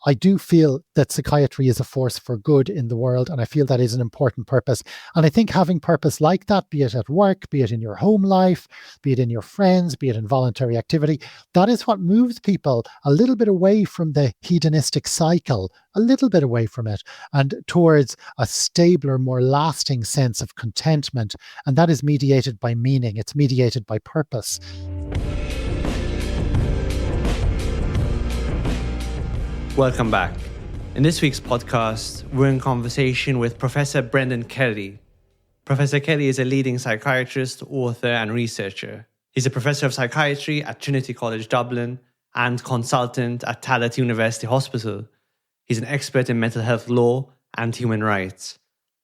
I do feel that psychiatry is a force for good in the world, and I feel that is an important purpose. And I think having purpose like that, be it at work, be it in your home life, be it in your friends, be it in voluntary activity, that is what moves people a little bit away from the hedonistic cycle, a little bit away from it, and towards a stabler, more lasting sense of contentment. And that is mediated by meaning. It's mediated by purpose. Welcome back. In this week's podcast, we're in conversation with Professor Brendan Kelly. Professor Kelly is a leading psychiatrist, author, and researcher. He's a Professor of Psychiatry at Trinity College Dublin and consultant at Tallaght University Hospital. He's an expert in mental health law and human rights.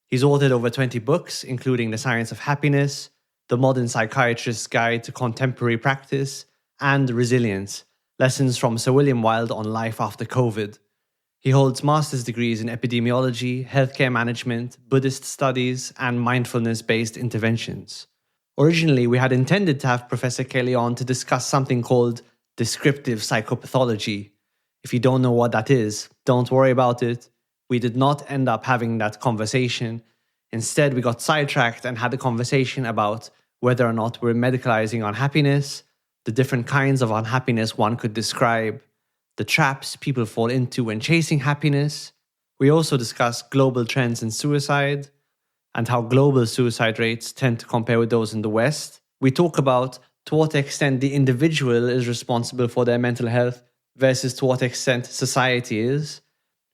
He's authored over 20 books, including The Science of Happiness, The Modern Psychiatrist's Guide to Contemporary Practice, and Resilience, Lessons from Sir William Wilde on Life After COVID. He holds master's degrees in epidemiology, healthcare management, Buddhist studies, and mindfulness-based interventions. Originally, we had intended to have Professor Kelly on to discuss something called descriptive psychopathology. If you don't know what that is, don't worry about it. We did not end up having that conversation. Instead, we got sidetracked and had a conversation about whether or not we're medicalizing unhappiness, the different kinds of unhappiness one could describe, the traps people fall into when chasing happiness. We also discuss global trends in suicide and how global suicide rates tend to compare with those in the West. We talk about to what extent the individual is responsible for their mental health versus to what extent society is.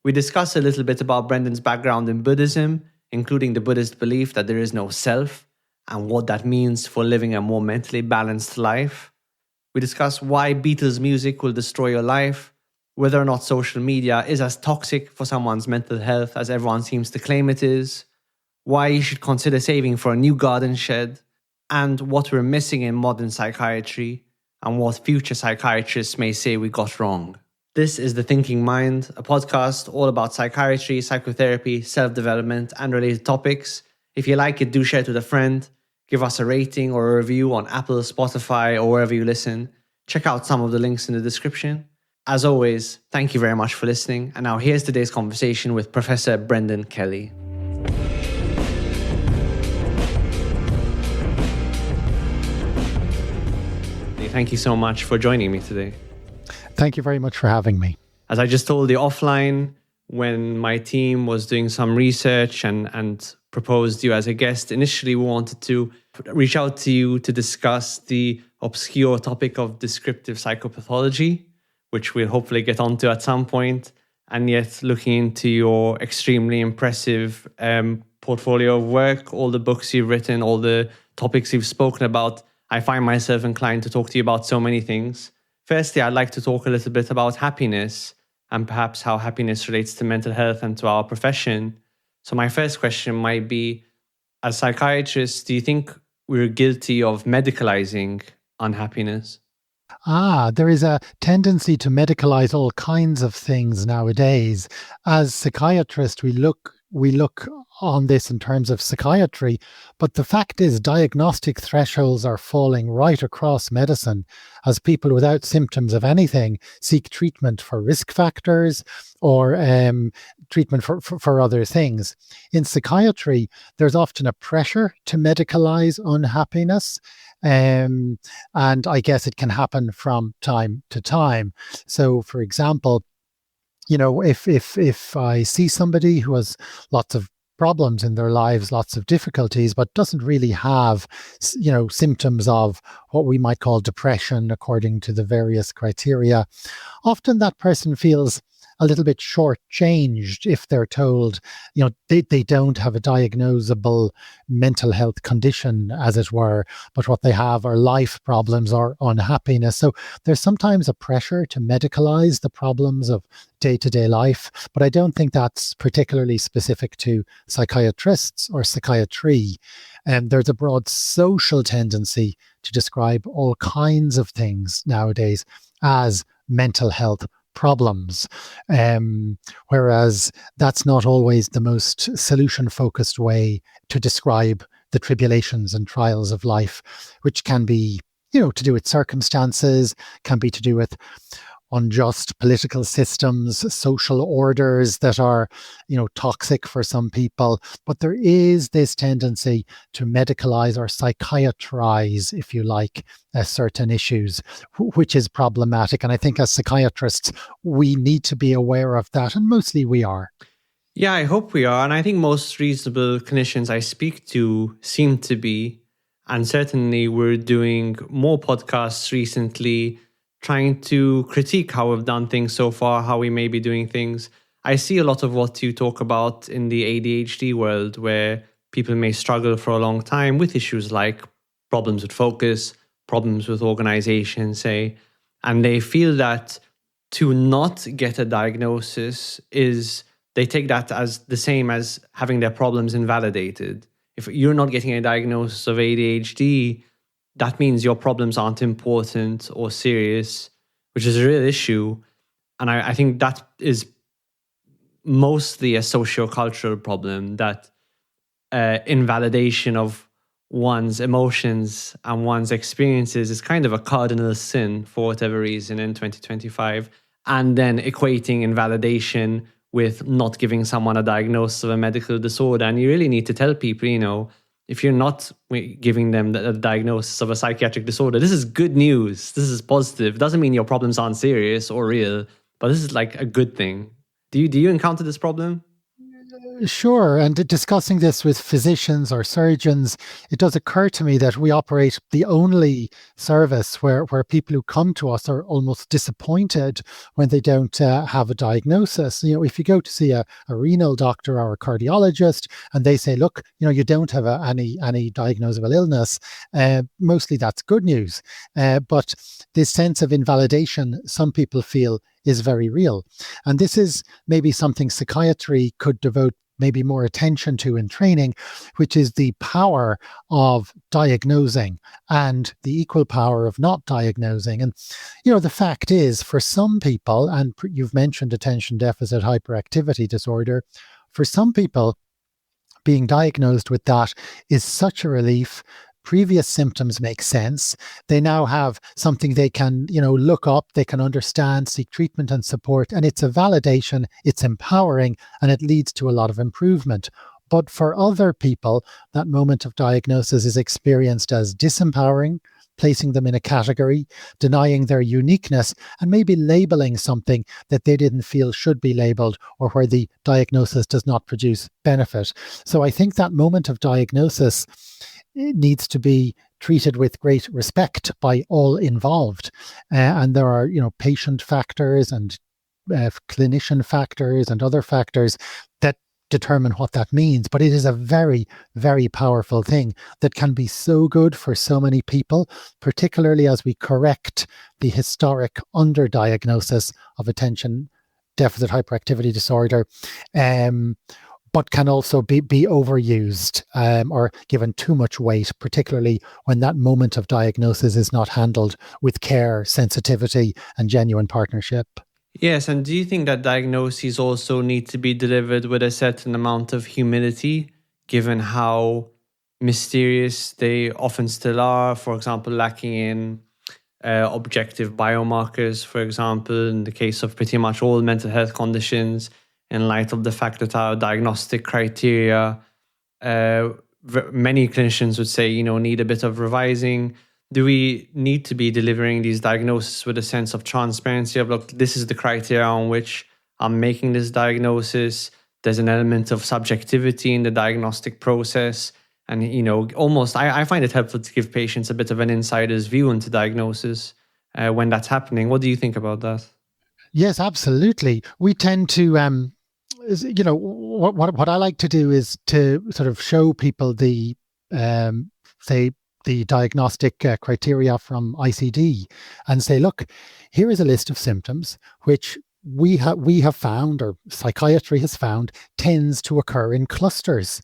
We discuss a little bit about Brendan's background in Buddhism, including the Buddhist belief that there is no self and what that means for living a more mentally balanced life. We discuss why Beatles music will destroy your life, whether or not social media is as toxic for someone's mental health as everyone seems to claim it is, why you should consider saving for a new garden shed, and what we're missing in modern psychiatry, and what future psychiatrists may say we got wrong. This is The Thinking Mind, a podcast all about psychiatry, psychotherapy, self-development, and related topics. If you like it, do share it with a friend. Give us a rating or a review on Apple, Spotify, or wherever you listen. Check out some of the links in the description. As always, thank you very much for listening. And now here's today's conversation with Professor Brendan Kelly. Thank you so much for joining me today. Thank you very much for having me. As I just told you offline, when my team was doing some research and proposed you as a guest, initially we wanted to reach out to you to discuss the obscure topic of descriptive psychopathology, which we'll hopefully get onto at some point. And yet, looking into your extremely impressive portfolio of work, all the books you've written, all the topics you've spoken about, I find myself inclined to talk to you about so many things. Firstly, I'd like to talk a little bit about happiness and perhaps how happiness relates to mental health and to our profession. So my first question might be, as psychiatrists, do you think we're guilty of medicalizing unhappiness? There is a tendency to medicalize all kinds of things nowadays. As psychiatrists, we look on this in terms of psychiatry, but the fact is diagnostic thresholds are falling right across medicine as people without symptoms of anything seek treatment for risk factors or treatment for other things. In psychiatry, there's often a pressure to medicalize unhappiness. And I guess it can happen from time to time. So, for example, if I see somebody who has lots of problems in their lives, lots of difficulties, but doesn't really have, symptoms of what we might call depression according to the various criteria, often that person feels a little bit shortchanged if they're told, they don't have a diagnosable mental health condition, as it were, but what they have are life problems or unhappiness. So there's sometimes a pressure to medicalize the problems of day-to-day life, but I don't think that's particularly specific to psychiatrists or psychiatry. And there's a broad social tendency to describe all kinds of things nowadays as mental health problems, whereas that's not always the most solution-focused way to describe the tribulations and trials of life, which can be, to do with circumstances, can be to do with unjust political systems, social orders that are, toxic for some people. But there is this tendency to medicalize or psychiatrize, if you like, certain issues, which is problematic. And I think as psychiatrists, we need to be aware of that, and mostly we are. Yeah, I hope we are. And I think most reasonable clinicians I speak to seem to be. And certainly we're doing more podcasts recently, trying to critique how we've done things so far, how we may be doing things. I see a lot of what you talk about in the ADHD world, where people may struggle for a long time with issues like problems with focus, problems with organization, say, and they feel that to not get a diagnosis they take that as the same as having their problems invalidated. If you're not getting a diagnosis of ADHD, that means your problems aren't important or serious, which is a real issue. And I think that is mostly a socio-cultural problem, that invalidation of one's emotions and one's experiences is kind of a cardinal sin for whatever reason in 2025. And then equating invalidation with not giving someone a diagnosis of a medical disorder. And you really need to tell people, if you're not giving them the diagnosis of a psychiatric disorder, this is good news. This is positive. It doesn't mean your problems aren't serious or real, but this is like a good thing. Do you encounter this problem? Sure. And discussing this with physicians or surgeons, it does occur to me that we operate the only service where people who come to us are almost disappointed when they don't have a diagnosis. If you go to see a renal doctor or a cardiologist and they say, look, you don't have any diagnosable illness, mostly that's good news. But this sense of invalidation, some people feel, is very real. And this is maybe something psychiatry could devote maybe more attention to in training, which is the power of diagnosing and the equal power of not diagnosing. And, the fact is, for some people, and you've mentioned attention deficit hyperactivity disorder, for some people, being diagnosed with that is such a relief. Previous symptoms make sense. They now have something they can, look up, they can understand, seek treatment and support. And it's a validation, it's empowering, and it leads to a lot of improvement. But for other people, that moment of diagnosis is experienced as disempowering, placing them in a category, denying their uniqueness, and maybe labeling something that they didn't feel should be labeled, or where the diagnosis does not produce benefit. So I think that moment of diagnosis, it needs to be treated with great respect by all involved. And there are, patient factors and clinician factors and other factors that determine what that means. But it is a very, very powerful thing that can be so good for so many people, particularly as we correct the historic underdiagnosis of attention deficit hyperactivity disorder. But can also be overused or given too much weight, particularly when that moment of diagnosis is not handled with care, sensitivity, and genuine partnership. Yes, and do you think that diagnoses also need to be delivered with a certain amount of humility, given how mysterious they often still are? For example, lacking in objective biomarkers, for example, in the case of pretty much all mental health conditions, in light of the fact that our diagnostic criteria, many clinicians would say, need a bit of revising. Do we need to be delivering these diagnoses with a sense of transparency of, look, this is the criteria on which I'm making this diagnosis. There's an element of subjectivity in the diagnostic process. And, almost, I find it helpful to give patients a bit of an insider's view into diagnosis when that's happening. What do you think about that? Yes, absolutely. We tend to, what I like to do is to sort of show people the diagnostic criteria from ICD and say, look, here is a list of symptoms which we have found, or psychiatry has found, tends to occur in clusters.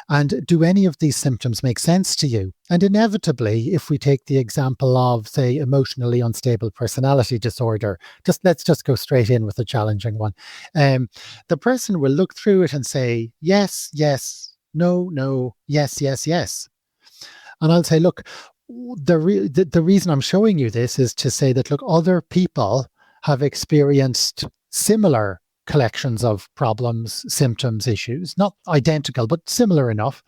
And do any of these symptoms make sense to you? And inevitably, if we take the example of, say, emotionally unstable personality disorder, let's just go straight in with a challenging one. The person will look through it and say, yes, yes, no, no, yes, yes, yes. And I'll say, look, the reason I'm showing you this is to say that, look, other people have experienced similar collections of problems, symptoms, issues, not identical, but similar enough.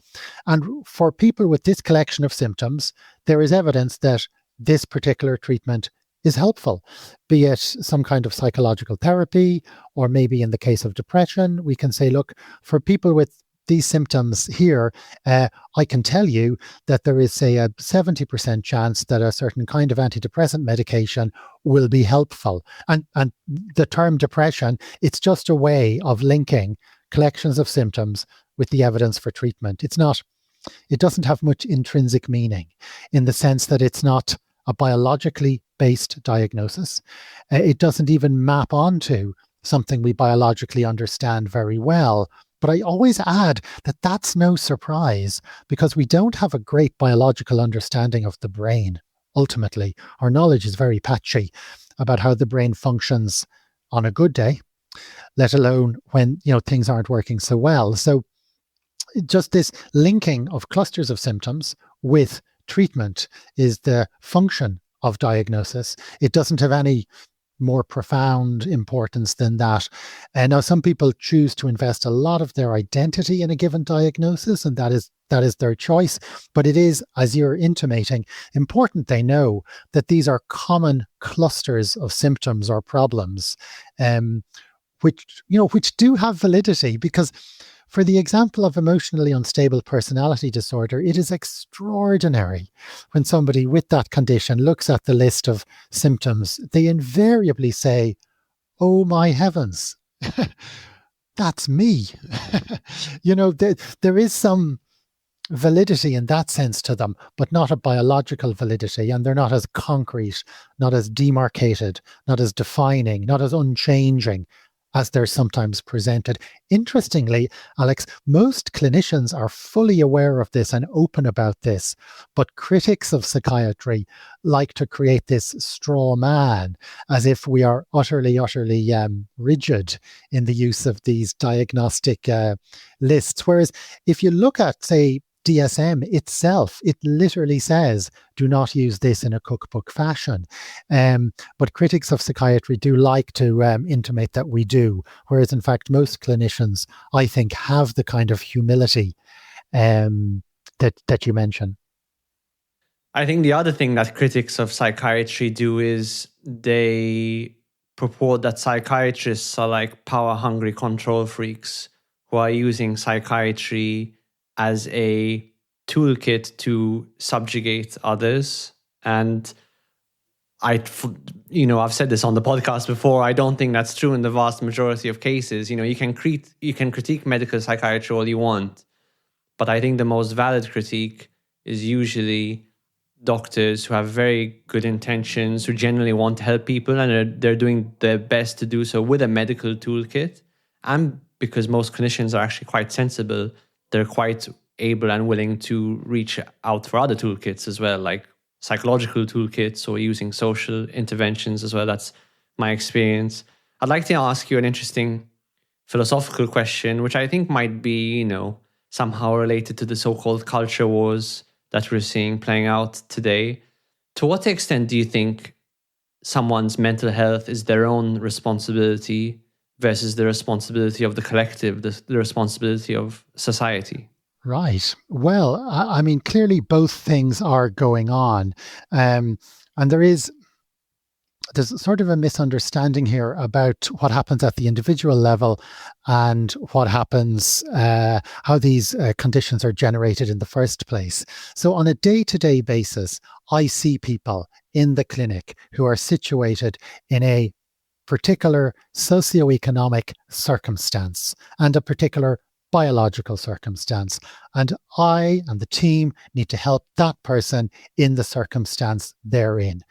And for people with this collection of symptoms, there is evidence that this particular treatment is helpful, be it some kind of psychological therapy, or maybe in the case of depression, we can say, look, for people with these symptoms here, I can tell you that there is, say, a 70% chance that a certain kind of antidepressant medication will be helpful. And the term depression, it's just a way of linking collections of symptoms with the evidence for treatment. It doesn't have much intrinsic meaning in the sense that it's not a biologically based diagnosis. It doesn't even map onto something we biologically understand very well. But I always add that that's no surprise, because we don't have a great biological understanding of the brain. Ultimately, our knowledge is very patchy about how the brain functions on a good day, let alone when things aren't working so well. So just this linking of clusters of symptoms with treatment is the function of diagnosis. It doesn't have any more profound importance than that. And now some people choose to invest a lot of their identity in a given diagnosis, and that is their choice. But it is, as you're intimating, important they know that these are common clusters of symptoms or problems, which do have validity. Because for the example of emotionally unstable personality disorder, it is extraordinary when somebody with that condition looks at the list of symptoms, they invariably say, oh my heavens, that's me. There is some validity in that sense to them, but not a biological validity. And they're not as concrete, not as demarcated, not as defining, not as unchanging as they're sometimes presented. Interestingly, Alex, most clinicians are fully aware of this and open about this, but critics of psychiatry like to create this straw man, as if we are utterly rigid in the use of these diagnostic lists. Whereas if you look at, say, DSM itself, it literally says, do not use this in a cookbook fashion. But critics of psychiatry do like to intimate that we do, whereas in fact most clinicians, I think, have the kind of humility that you mention. I think the other thing that critics of psychiatry do is they purport that psychiatrists are like power-hungry control freaks who are using psychiatry as a toolkit to subjugate others. And I've said this on the podcast before, I don't think that's true in the vast majority of cases. You can critique medical psychiatry all you want, but I think the most valid critique is usually doctors who have very good intentions, who generally want to help people, and they're doing their best to do so with a medical toolkit. And because most clinicians are actually quite sensible, they're quite able and willing to reach out for other toolkits as well, like psychological toolkits or using social interventions as well. That's my experience. I'd like to ask you an interesting philosophical question, which I think might be, somehow related to the so-called culture wars that we're seeing playing out today. To what extent do you think someone's mental health is their own responsibility versus the responsibility of the collective, the responsibility of society? Right. Well, I mean, clearly both things are going on. And there's sort of a misunderstanding here about what happens at the individual level and what happens, how these conditions are generated in the first place. So on a day-to-day basis, I see people in the clinic who are situated in a particular socioeconomic circumstance and a particular biological circumstance. And I and the team need to help that person in the circumstance they're in.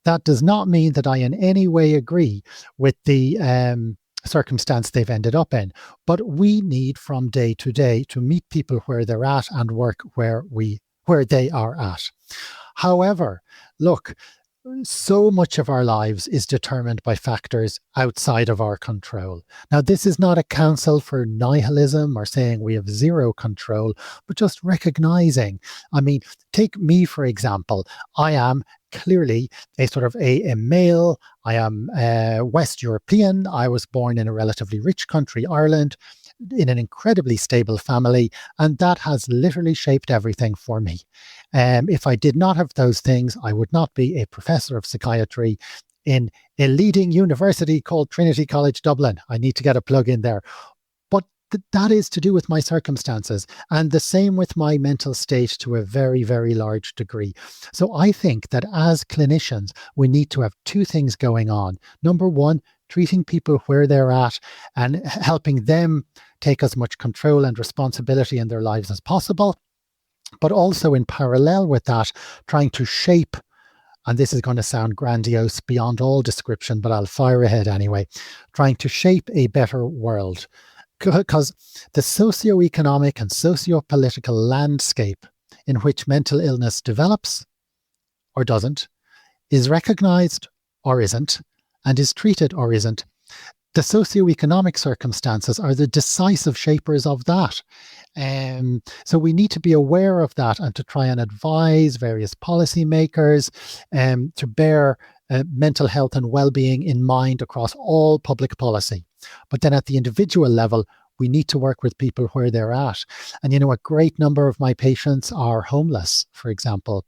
That does not mean that I in any way agree with the circumstance they've ended up in, but we need from day to day to meet people where they're at and work where they are at. However, look, So much of our lives is determined by factors outside of our control. Now, this is not a counsel for nihilism or saying we have zero control, but just recognizing. I mean, take me, for example. I am clearly a sort of a male. I am West European. I was born in a relatively rich country, Ireland, in an incredibly stable family, and that has literally shaped everything for me. If I did not have those things, I would not be a professor of psychiatry in a leading university called Trinity College Dublin. I need to get a plug in there. But that is to do with my circumstances, and the same with my mental state to a very, very large degree. So I think that as clinicians, we need to have two things going on. Number one, treating people where they're at and helping them take as much control and responsibility in their lives as possible. But also in parallel with that, trying to shape, and this is going to sound grandiose beyond all description, but I'll fire ahead anyway, trying to shape a better world. Because the socioeconomic and socio-political landscape in which mental illness develops or doesn't, is recognized or isn't, and is treated or isn't, the socioeconomic circumstances are the decisive shapers of that. So we need to be aware of that and to try and advise various policymakers to bear mental health and well-being in mind across all public policy. But then at the individual level, we need to work with people where they're at. And, a great number of my patients are homeless, for example.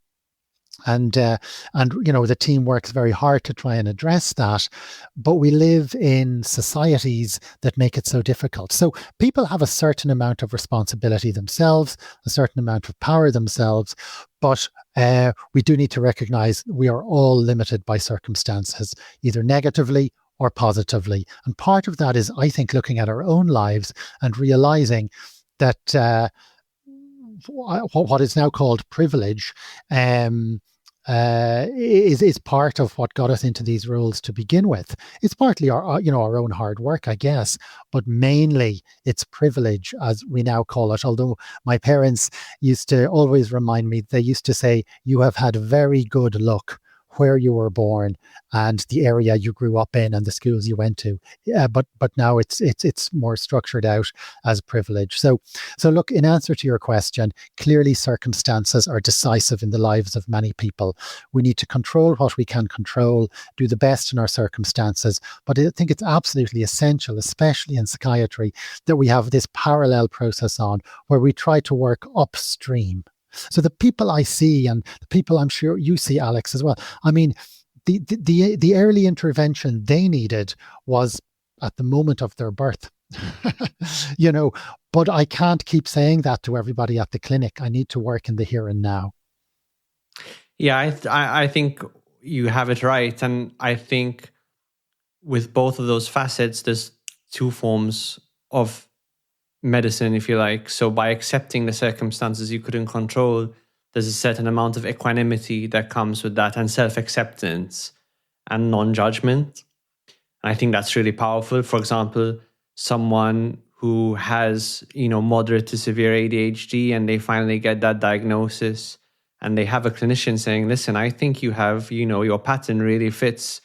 And the team works very hard to try and address that, but we live in societies that make it so difficult. So people have a certain amount of responsibility themselves, a certain amount of power themselves, but we do need to recognize we are all limited by circumstances, either negatively or positively. And part of that is, I think, looking at our own lives and realizing that what is now called privilege is part of what got us into these roles to begin with. It's partly our own hard work, I guess, but mainly it's privilege, as we now call it. Although my parents used to always remind me, they used to say, you have had very good luck where you were born and the area you grew up in and the schools you went to. Yeah, but now it's more structured out as privilege. So look, in answer to your question, clearly circumstances are decisive in the lives of many people. We need to control what we can control, do the best in our circumstances. But I think it's absolutely essential, especially in psychiatry, that we have this parallel process on where we try to work upstream. So the people I see, and the people I'm sure you see, Alex, as well, I mean, the early intervention they needed was at the moment of their birth. But I can't keep saying that to everybody at the clinic. I need to work in the here and now. Yeah, I think you have it right. And I think with both of those facets, there's two forms of medicine, if you like. So by accepting the circumstances you couldn't control, there's a certain amount of equanimity that comes with that, and self-acceptance and non-judgment. And I think that's really powerful. For example, someone who has, moderate to severe ADHD, and they finally get that diagnosis, and they have a clinician saying, listen, I think you have, your pattern really fits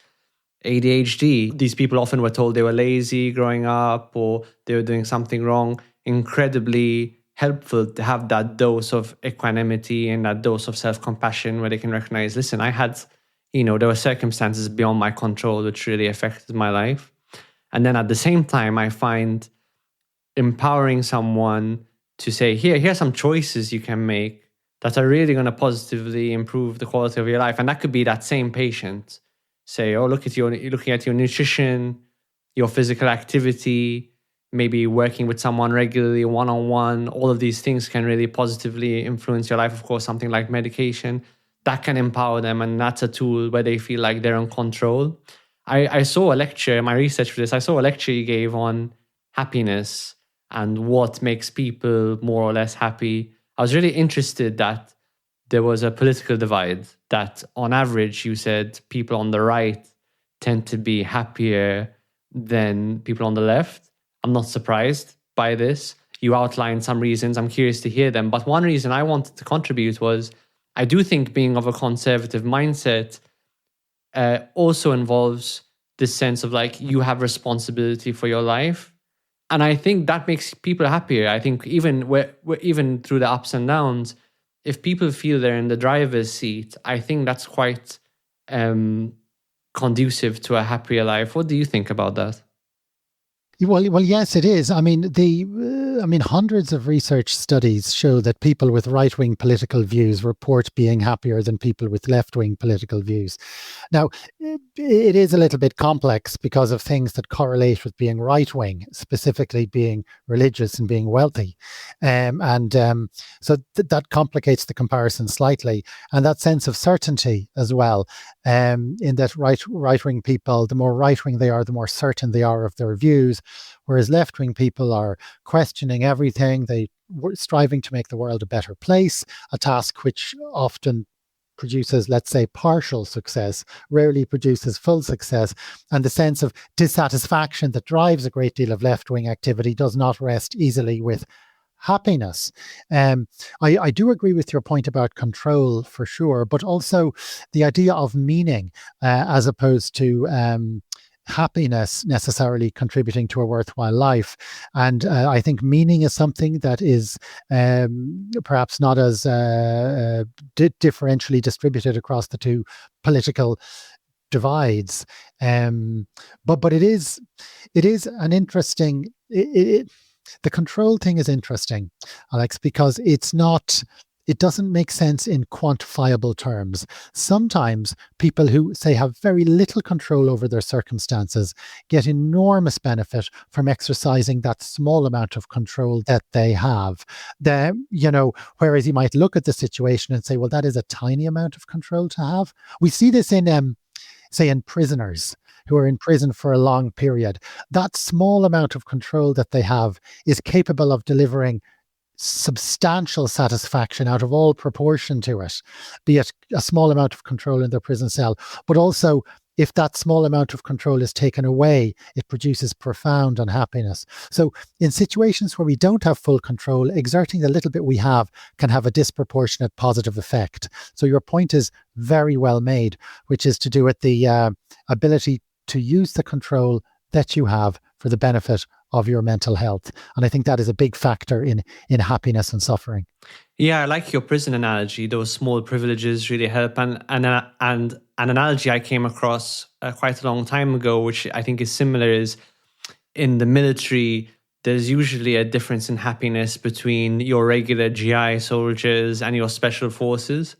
ADHD. These people often were told they were lazy growing up or they were doing something wrong. Incredibly helpful to have that dose of equanimity and that dose of self-compassion where they can recognize, listen, I had, there were circumstances beyond my control which really affected my life. And then at the same time, I find empowering someone to say, here's some choices you can make that are really going to positively improve the quality of your life. And that could be that same patient. Say, you're looking at your nutrition, your physical activity, maybe working with someone regularly, one-on-one. All of these things can really positively influence your life. Of course, something like medication, that can empower them. And that's a tool where they feel like they're in control. I saw a lecture, in my research for this, I saw a lecture you gave on happiness and what makes people more or less happy. I was really interested that there was a political divide, that on average, you said people on the right tend to be happier than people on the left. I'm not surprised by this. You outlined some reasons. I'm curious to hear them. But one reason I wanted to contribute was I do think being of a conservative mindset, also involves this sense of like you have responsibility for your life. And I think that makes people happier. I think even through the ups and downs, if people feel they're in the driver's seat, I think that's quite conducive to a happier life. What do you think about that? Well, yes, it is. I mean, hundreds of research studies show that people with right-wing political views report being happier than people with left-wing political views. Now, it is a little bit complex because of things that correlate with being right-wing, specifically being religious and being wealthy. So that complicates the comparison slightly. And that sense of certainty as well, in that right-wing people, the more right-wing they are, the more certain they are of their views. Whereas left-wing people are questioning everything. They were striving to make the world a better place, a task which often produces, let's say, partial success, rarely produces full success. And the sense of dissatisfaction that drives a great deal of left-wing activity does not rest easily with happiness. I do agree with your point about control for sure, but also the idea of meaning as opposed to happiness necessarily contributing to a worthwhile life. And I think meaning is something that is perhaps not as differentially distributed across the two political divides. But it is an interesting, the control thing is interesting, Alex, because it doesn't make sense in quantifiable terms. Sometimes people who, say, have very little control over their circumstances get enormous benefit from exercising that small amount of control that they have. Whereas you might look at the situation and say, well, that is a tiny amount of control to have. We see this in, say, in prisoners who are in prison for a long period. That small amount of control that they have is capable of delivering substantial satisfaction out of all proportion to it, be it a small amount of control in their prison cell, but also if that small amount of control is taken away, it produces profound unhappiness. So in situations where we don't have full control, exerting the little bit we have can have a disproportionate positive effect. So your point is very well made, which is to do with the ability to use the control that you have for the benefit of your mental health. And I think that is a big factor in happiness and suffering. Yeah, I like your prison analogy. Those small privileges really help. And an analogy I came across quite a long time ago, which I think is similar, is in the military, there's usually a difference in happiness between your regular GI soldiers and your special forces.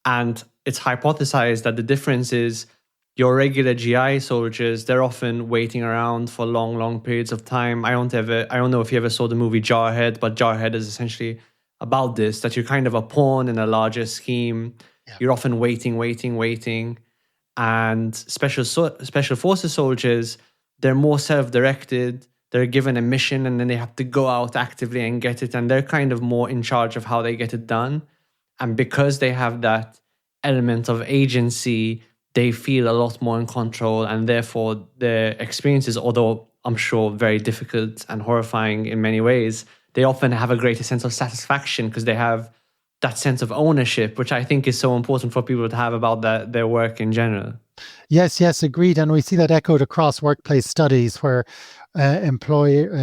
And it's hypothesized that the difference is your regular GI soldiers, they're often waiting around for long, long periods of time. I don't know if you ever saw the movie Jarhead, but Jarhead is essentially about this, that you're kind of a pawn in a larger scheme. Yeah. You're often waiting. And special forces soldiers, they're more self-directed. They're given a mission and then they have to go out actively and get it. And they're kind of more in charge of how they get it done. And because they have that element of agency, they feel a lot more in control, and therefore their experiences, although I'm sure very difficult and horrifying in many ways, they often have a greater sense of satisfaction because they have that sense of ownership, which I think is so important for people to have about their work in general. Yes, agreed. And we see that echoed across workplace studies where employers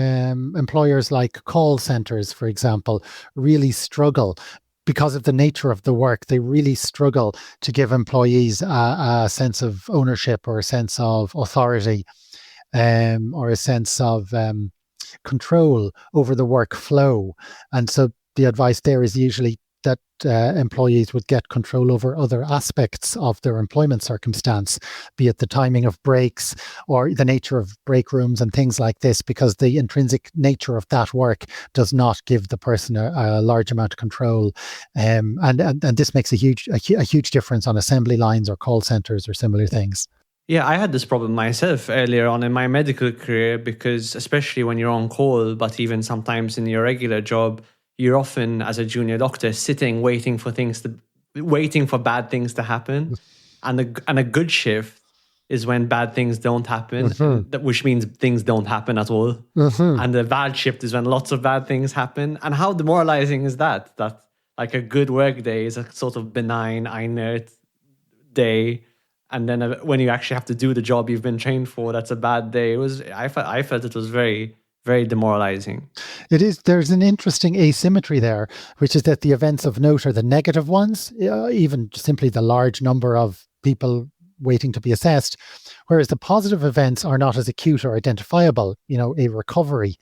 like call centers, for example, really struggle. Because of the nature of the work, they really struggle to give employees a sense of ownership or a sense of authority or a sense of control over the workflow. And so the advice there is usually that employees would get control over other aspects of their employment circumstance, be it the timing of breaks or the nature of break rooms and things like this, because the intrinsic nature of that work does not give the person a large amount of control. And this makes a huge difference on assembly lines or call centers or similar things. Yeah, I had this problem myself earlier on in my medical career, because especially when you're on call, but even sometimes in your regular job, you're often, as a junior doctor, sitting waiting for bad things to happen. And a good shift is when bad things don't happen, which means things don't happen at all. And the bad shift is when lots of bad things happen. And how demoralizing is that? That like a good work day is a sort of benign, inert day. And then when you actually have to do the job you've been trained for, that's a bad day. I felt it was very, very demoralizing. It is. There's an interesting asymmetry there, which is that the events of note are the negative ones, even simply the large number of people waiting to be assessed, whereas the positive events are not as acute or identifiable, a recovery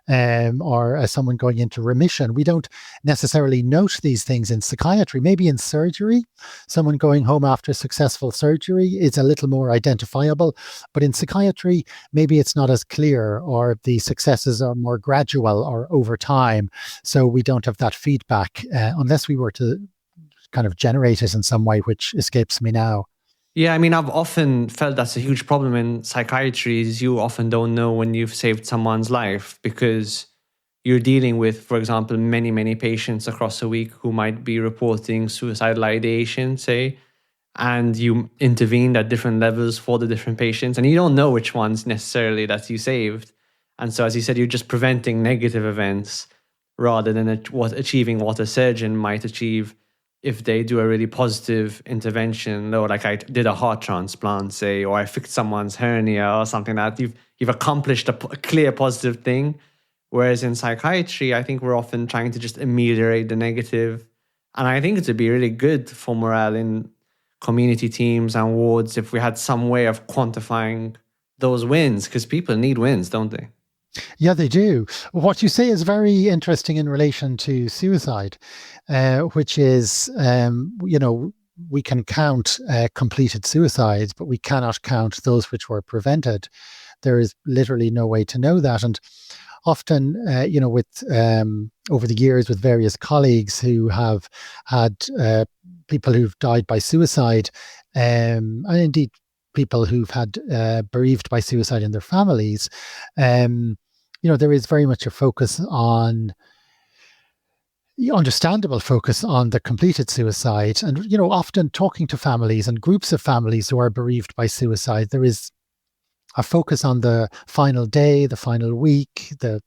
or someone going into remission. We don't necessarily note these things in psychiatry. Maybe in surgery, someone going home after successful surgery is a little more identifiable, but in psychiatry, maybe it's not as clear, or the successes are more gradual or over time. So we don't have that feedback unless we were to kind of generate it in some way, which escapes me now. Yeah, I mean, I've often felt that's a huge problem in psychiatry is you often don't know when you've saved someone's life because you're dealing with, for example, many, many patients across a week who might be reporting suicidal ideation, say, and you intervened at different levels for the different patients, and you don't know which ones necessarily that you saved. And so, as you said, you're just preventing negative events rather than achieving what a surgeon might achieve if they do a really positive intervention, or like I did a heart transplant, say, or I fixed someone's hernia or something like that, you've accomplished a clear positive thing. Whereas in psychiatry, I think we're often trying to just ameliorate the negative. And I think it would be really good for morale in community teams and wards if we had some way of quantifying those wins, because people need wins, don't they? Yeah, they do. What you say is very interesting in relation to suicide, which is, we can count completed suicides, but we cannot count those which were prevented. There is literally no way to know that. And often, with over the years with various colleagues who have had people who've died by suicide, and indeed people who've had bereaved by suicide in their families, there is very much a focus on, understandable focus on the completed suicide. And, often talking to families and groups of families who are bereaved by suicide, there is a focus on the final day, the final week, the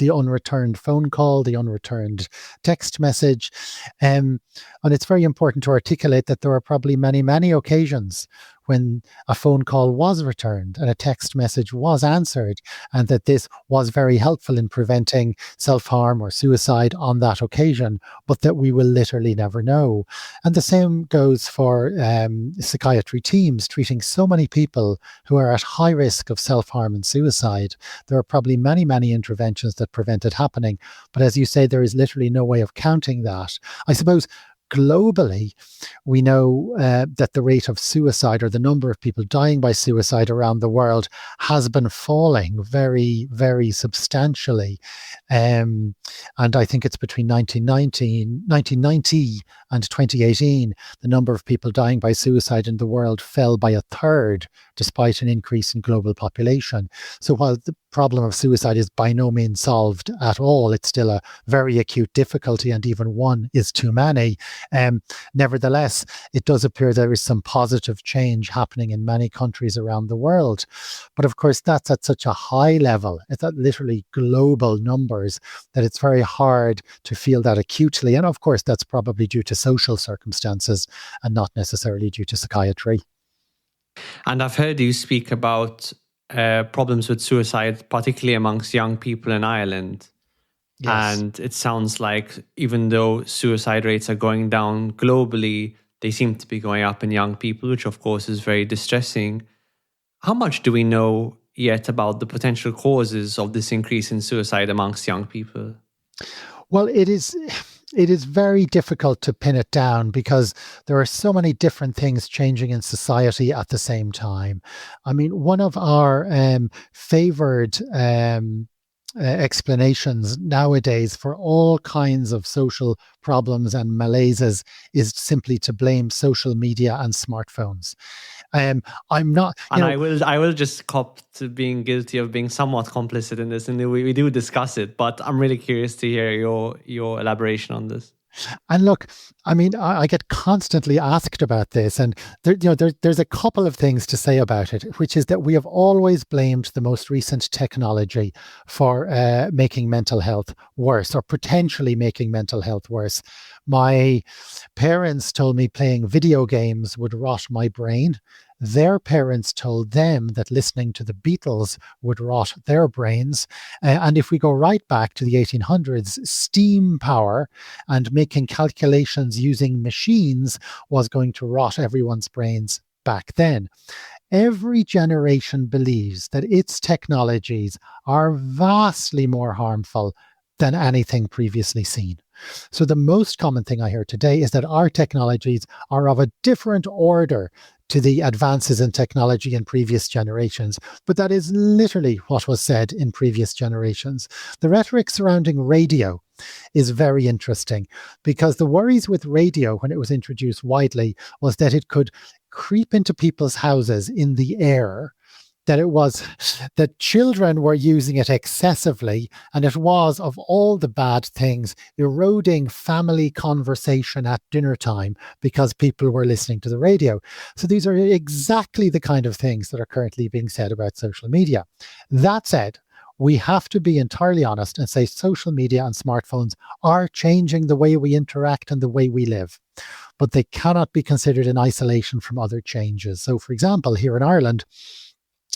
unreturned phone call, the unreturned text message. And it's very important to articulate that there are probably many, many occasions when a phone call was returned and a text message was answered, and that this was very helpful in preventing self-harm or suicide on that occasion, but that we will literally never know. And the same goes for psychiatry teams treating so many people who are at high risk of self-harm and suicide. There are probably many, many interventions that prevent it happening. But as you say, there is literally no way of counting that. I suppose globally, we know that the rate of suicide, or the number of people dying by suicide around the world, has been falling very, very substantially. And I think it's between 1990 and 2018, the number of people dying by suicide in the world fell by a third, despite an increase in global population. So while the problem of suicide is by no means solved at all, it's still a very acute difficulty, and even one is too many. Nevertheless, it does appear there is some positive change happening in many countries around the world. But of course, that's at such a high level, it's at literally global numbers, that it's very hard to feel that acutely. And of course, that's probably due to social circumstances and not necessarily due to psychiatry. And I've heard you speak about problems with suicide, particularly amongst young people in Ireland. Yes. And it sounds like even though suicide rates are going down globally, they seem to be going up in young people, which of course is very distressing. How much do we know yet about the potential causes of this increase in suicide amongst young people? Well, it is very difficult to pin it down, because there are so many different things changing in society at the same time. I mean, one of our favored explanations nowadays for all kinds of social problems and malaises is simply to blame social media and smartphones. I'm not, and I will just cop to being guilty of being somewhat complicit in this, and we do discuss it. But I'm really curious to hear your elaboration on this. And look, I mean, I get constantly asked about this, and there's a couple of things to say about it, which is that we have always blamed the most recent technology for making mental health worse, or potentially making mental health worse. My parents told me playing video games would rot my brain. Their parents told them that listening to the Beatles would rot their brains. And if we go right back to the 1800s, steam power and making calculations using machines was going to rot everyone's brains back then. Every generation believes that its technologies are vastly more harmful than anything previously seen. So the most common thing I hear today is that our technologies are of a different order to the advances in technology in previous generations. But that is literally what was said in previous generations. The rhetoric surrounding radio is very interesting, because the worries with radio when it was introduced widely was that it could creep into people's houses in the air, that children were using it excessively, and it was, of all the bad things, eroding family conversation at dinner time because people were listening to the radio. So these are exactly the kind of things that are currently being said about social media. That said, we have to be entirely honest and say social media and smartphones are changing the way we interact and the way we live, but they cannot be considered in isolation from other changes. So, for example, here in Ireland,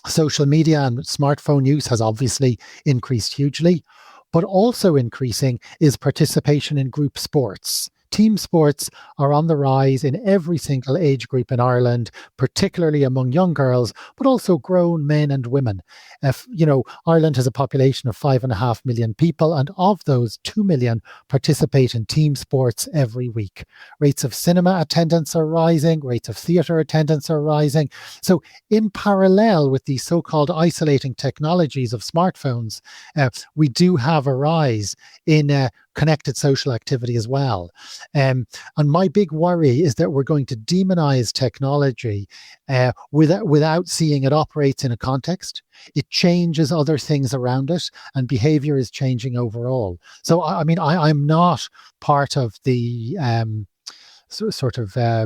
social media and smartphone use has obviously increased hugely, but also increasing is participation in group sports. Team sports are on the rise in every single age group in Ireland, particularly among young girls, but also grown men and women. Ireland has a population of 5.5 million people, and of those, 2 million participate in team sports every week. Rates of cinema attendance are rising, rates of theatre attendance are rising. So in parallel with these so-called isolating technologies of smartphones, we do have a rise in connected social activity as well. And my big worry is that we're going to demonize technology without seeing it operates in a context. It changes other things around it, and behavior is changing overall. So, I'm not part of the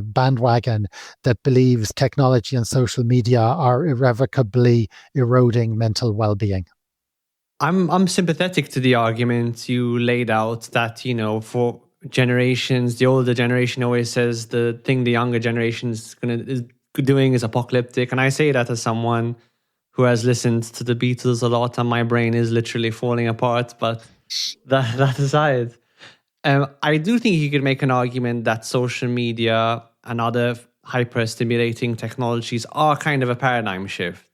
bandwagon that believes technology and social media are irrevocably eroding mental well-being. I'm sympathetic to the argument you laid out that, for generations, the older generation always says the thing the younger generation is doing is apocalyptic. And I say that as someone who has listened to the Beatles a lot, and my brain is literally falling apart. But that aside, I do think you could make an argument that social media and other hyper-stimulating technologies are kind of a paradigm shift.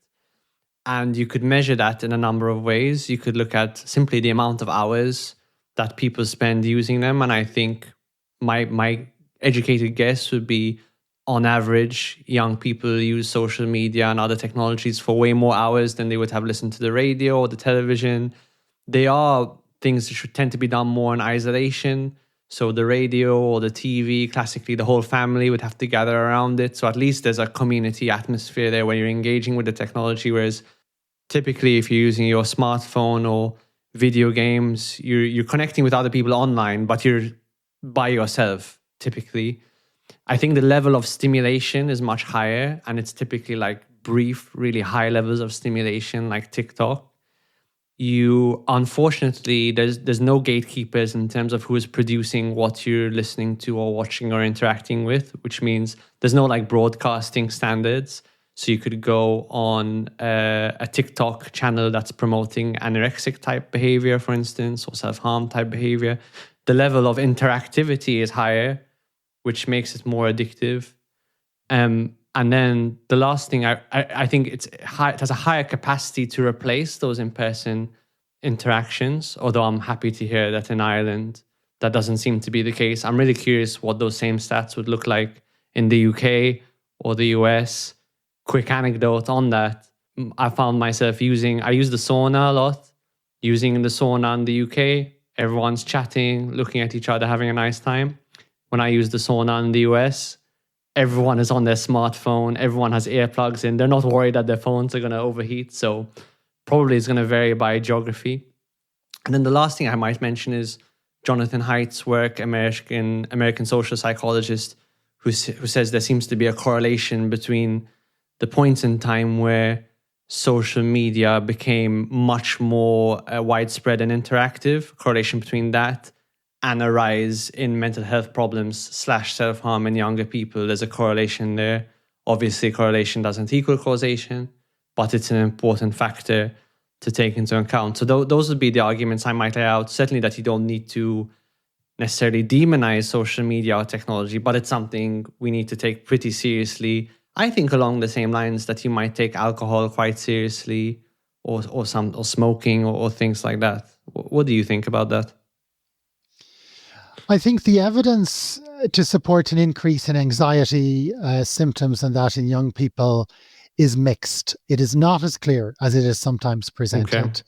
And you could measure that in a number of ways. You could look at simply the amount of hours that people spend using them. And I think my educated guess would be, on average, young people use social media and other technologies for way more hours than they would have listened to the radio or the television. They are things that should tend to be done more in isolation. So the radio or the TV, classically, the whole family would have to gather around it. So at least there's a community atmosphere there where you're engaging with the technology. Whereas typically, if you're using your smartphone or video games, you're connecting with other people online, but you're by yourself, typically. I think the level of stimulation is much higher, and it's typically like brief, really high levels of stimulation, like TikTok. Unfortunately, there's no gatekeepers in terms of who is producing what you're listening to or watching or interacting with, which means there's no like broadcasting standards. So you could go on a TikTok channel that's promoting anorexic type behavior, for instance, or self-harm type behavior. The level of interactivity is higher, which makes it more addictive. And then the last thing, I think it has a higher capacity to replace those in-person interactions, although I'm happy to hear that in Ireland, that doesn't seem to be the case. I'm really curious what those same stats would look like in the UK or the US. Quick anecdote on that. I found myself I use the sauna a lot. Using the sauna in the UK, everyone's chatting, looking at each other, having a nice time. When I use the sauna in the US, everyone is on their smartphone. Everyone has earplugs in. They're not worried that their phones are going to overheat. So probably it's going to vary by geography. And then the last thing I might mention is Jonathan Haidt's work, American social psychologist, who says there seems to be a correlation between the points in time where social media became much more widespread and interactive, correlation between that and a rise in mental health problems / self-harm in younger people. There's a correlation there. Obviously, correlation doesn't equal causation, but it's an important factor to take into account. So those would be the arguments I might lay out. Certainly that you don't need to necessarily demonize social media or technology, but it's something we need to take pretty seriously. I think along the same lines that you might take alcohol quite seriously, or smoking, or things like that. What do you think about that? I think the evidence to support an increase in anxiety symptoms and that in young people is mixed. It is not as clear as it is sometimes presented.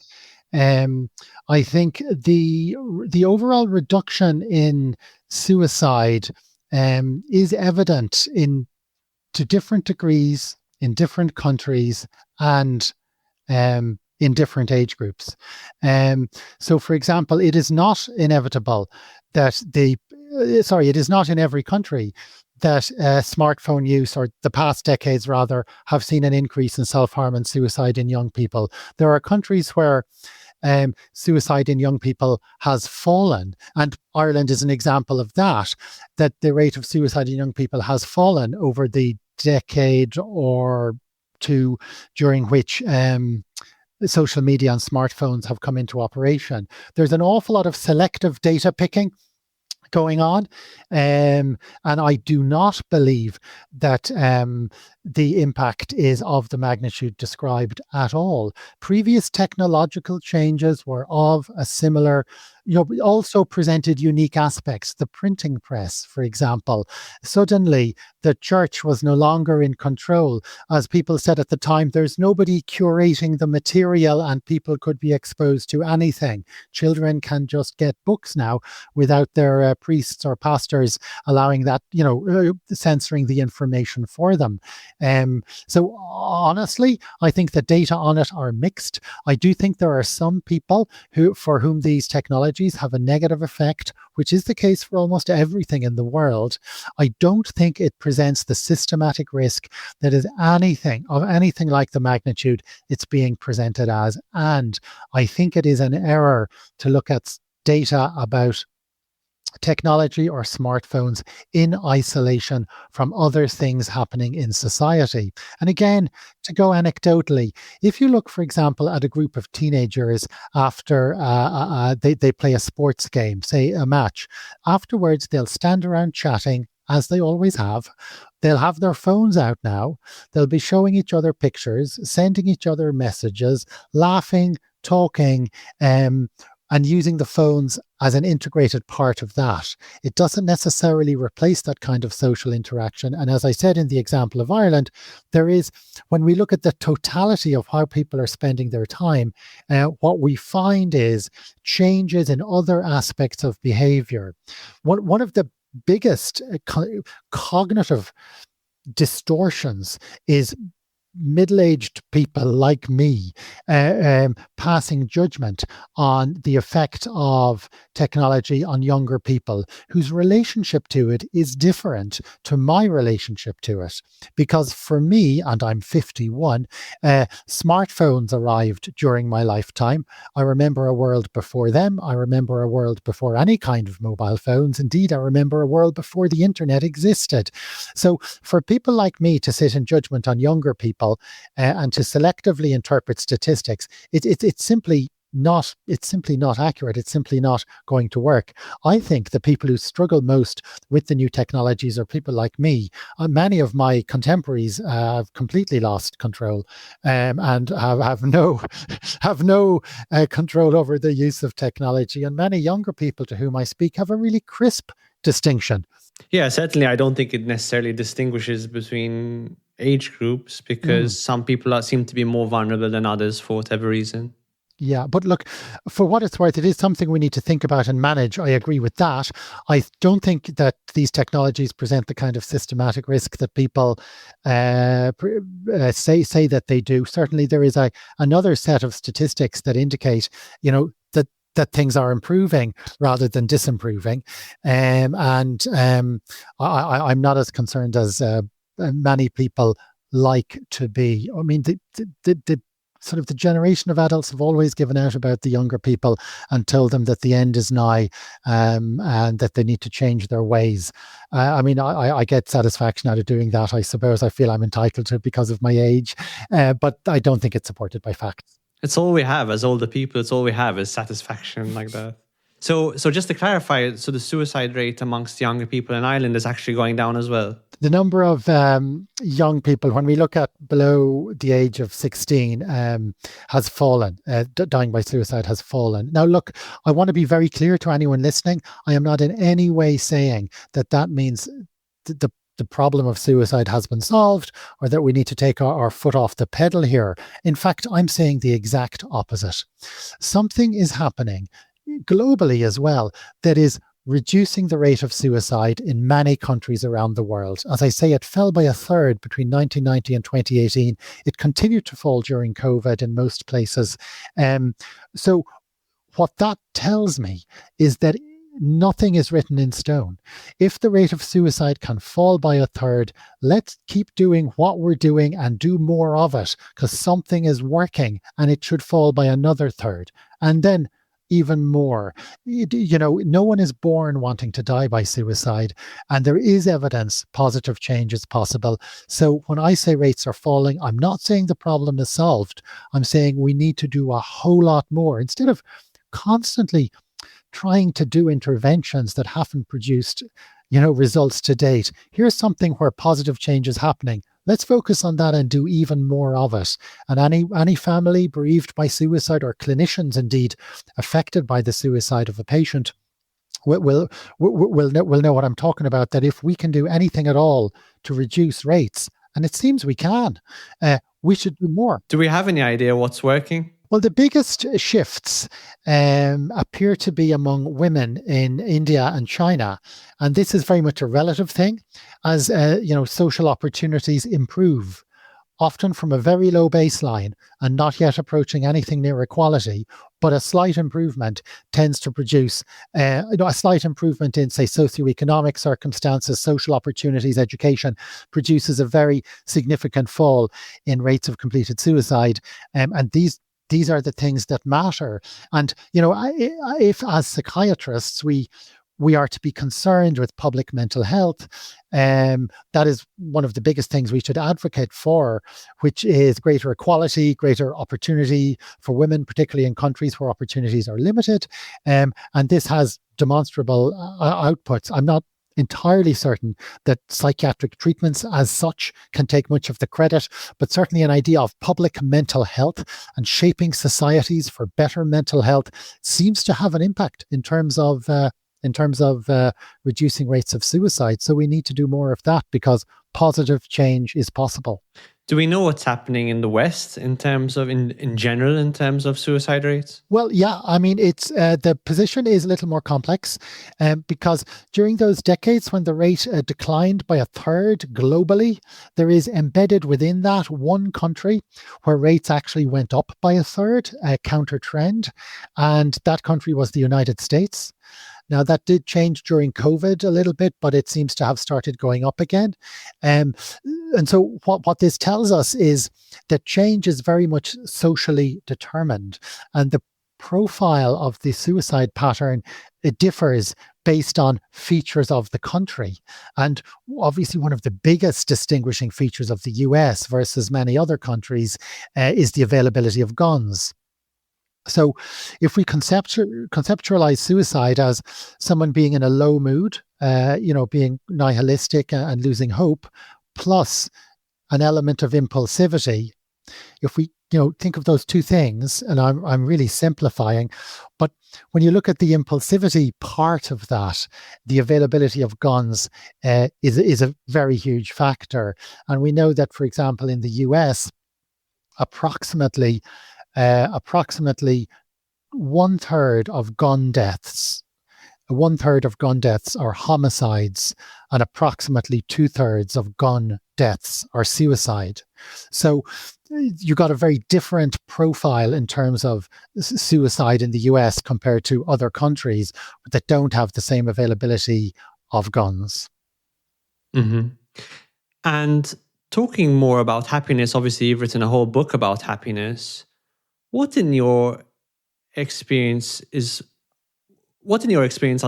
Okay. I think the overall reduction in suicide is evident to different degrees in different countries and in different age groups. So, for example, it is not inevitable that it is not in every country that smartphone use, or the past decades rather, have seen an increase in self-harm and suicide in young people. There are countries where suicide in young people has fallen, and Ireland is an example of that the rate of suicide in young people has fallen over the decade or two during which social media and smartphones have come into operation. There's an awful lot of selective data picking going on. And I do not believe that the impact is of the magnitude described at all. Previous technological changes were of a similar, also presented unique aspects. The printing press, for example, suddenly the church was no longer in control. As people said at the time, there's nobody curating the material and people could be exposed to anything. Children can just get books now without their priests or pastors allowing that, censoring the information for them. So honestly, I think the data on it are mixed. I do think there are some people for whom these technologies have a negative effect, which is the case for almost everything in the world. I don't think it presents the systematic risk that is anything like the magnitude it's being presented as. And I think it is an error to look at data about technology or smartphones in isolation from other things happening in society. And again, to go anecdotally, if you look, for example, at a group of teenagers after they play a sports game, say a match, afterwards they'll stand around chatting, as they always have. They'll have their phones out now. They'll be showing each other pictures, sending each other messages, laughing, talking, and using the phones as an integrated part of that. It doesn't necessarily replace that kind of social interaction. And as I said in the example of Ireland, there is, when we look at the totality of how people are spending their time, what we find is changes in other aspects of behavior. One of the biggest cognitive distortions is middle-aged people like me passing judgment on the effect of technology on younger people whose relationship to it is different to my relationship to it. Because for me, and I'm 51, smartphones arrived during my lifetime. I remember a world before them. I remember a world before any kind of mobile phones. Indeed, I remember a world before the internet existed. So for people like me to sit in judgment on younger people and to selectively interpret statistics, it's simply not accurate. It's simply not going to work. I think the people who struggle most with the new technologies are people like me. Many of my contemporaries have completely lost control and have no control over the use of technology. And many younger people to whom I speak have a really crisp distinction. Yeah, certainly. I don't think it necessarily distinguishes between age groups, because some people seem to be more vulnerable than others for whatever reason. Yeah, but look, for what it's worth, it is something we need to think about and manage. I agree with that. I don't think that these technologies present the kind of systematic risk that people say that they do. Certainly, there is another set of statistics that indicate, that that things are improving rather than disimproving. I'm not as concerned as many people like to be. I mean, the sort of the generation of adults have always given out about the younger people and told them that the end is nigh, and that they need to change their ways. I get satisfaction out of doing that. I suppose I feel I'm entitled to it because of my age, but I don't think it's supported by facts. It's all we have as older people. It's all we have is satisfaction like that. So just to clarify, so the suicide rate amongst younger people in Ireland is actually going down as well? The number of young people, when we look at below the age of 16, has fallen. Dying by suicide has fallen. Now, look, I want to be very clear to anyone listening. I am not in any way saying that means the problem of suicide has been solved, or that we need to take our foot off the pedal here. In fact, I'm saying the exact opposite. Something is happening globally as well that is reducing the rate of suicide in many countries around the world. As I say, it fell by a third between 1990 and 2018. It continued to fall during COVID in most places. So what that tells me is that nothing is written in stone. If the rate of suicide can fall by a third, let's keep doing what we're doing and do more of it, because something is working, and it should fall by another third. And then even more. No one is born wanting to die by suicide, and there is evidence positive change is possible. So when I say rates are falling, I'm not saying the problem is solved. I'm saying we need to do a whole lot more. Instead of constantly trying to do interventions that haven't produced, results to date, here's something where positive change is happening. Let's focus on that and do even more of it. And any family bereaved by suicide, or clinicians indeed affected by the suicide of a patient, will know what I'm talking about. That if we can do anything at all to reduce rates, and it seems we can, we should do more. Do we have any idea what's working? Well, the biggest shifts appear to be among women in India and China. And this is very much a relative thing. As social opportunities improve, often from a very low baseline and not yet approaching anything near equality, but a slight improvement tends to produce a slight improvement in, say, socioeconomic circumstances, social opportunities, education, produces a very significant fall in rates of completed suicide. And these are the things that matter. And, if as psychiatrists, we are to be concerned with public mental health, that is one of the biggest things we should advocate for, which is greater equality, greater opportunity for women, particularly in countries where opportunities are limited. And this has demonstrable outputs. I'm not entirely certain that psychiatric treatments as such can take much of the credit, but certainly an idea of public mental health and shaping societies for better mental health seems to have an impact in terms of reducing rates of suicide. So we need to do more of that, because positive change is possible. Do we know what's happening in the West in terms of, in general, in terms of suicide rates? Well, yeah, it's the position is a little more complex, because during those decades when the rate declined by a third globally, there is embedded within that one country where rates actually went up by a third, a counter trend, and that country was the United States. Now, that did change during COVID a little bit, but it seems to have started going up again. And so what this tells us is that change is very much socially determined, and the profile of the suicide pattern, it differs based on features of the country. And obviously one of the biggest distinguishing features of the US versus many other countries is the availability of guns. So if we conceptualize suicide as someone being in a low mood, being nihilistic and losing hope, plus an element of impulsivity, if we think of those two things, and I'm really simplifying, but when you look at the impulsivity part of that, the availability of guns is a very huge factor. And we know that, for example, in the US, approximately one third of gun deaths are homicides, and approximately 2/3 of gun deaths are suicide. So you got a very different profile in terms of suicide in the US compared to other countries that don't have the same availability of guns. Mm-hmm. And talking more about happiness, obviously you've written a whole book about happiness. What in your experience are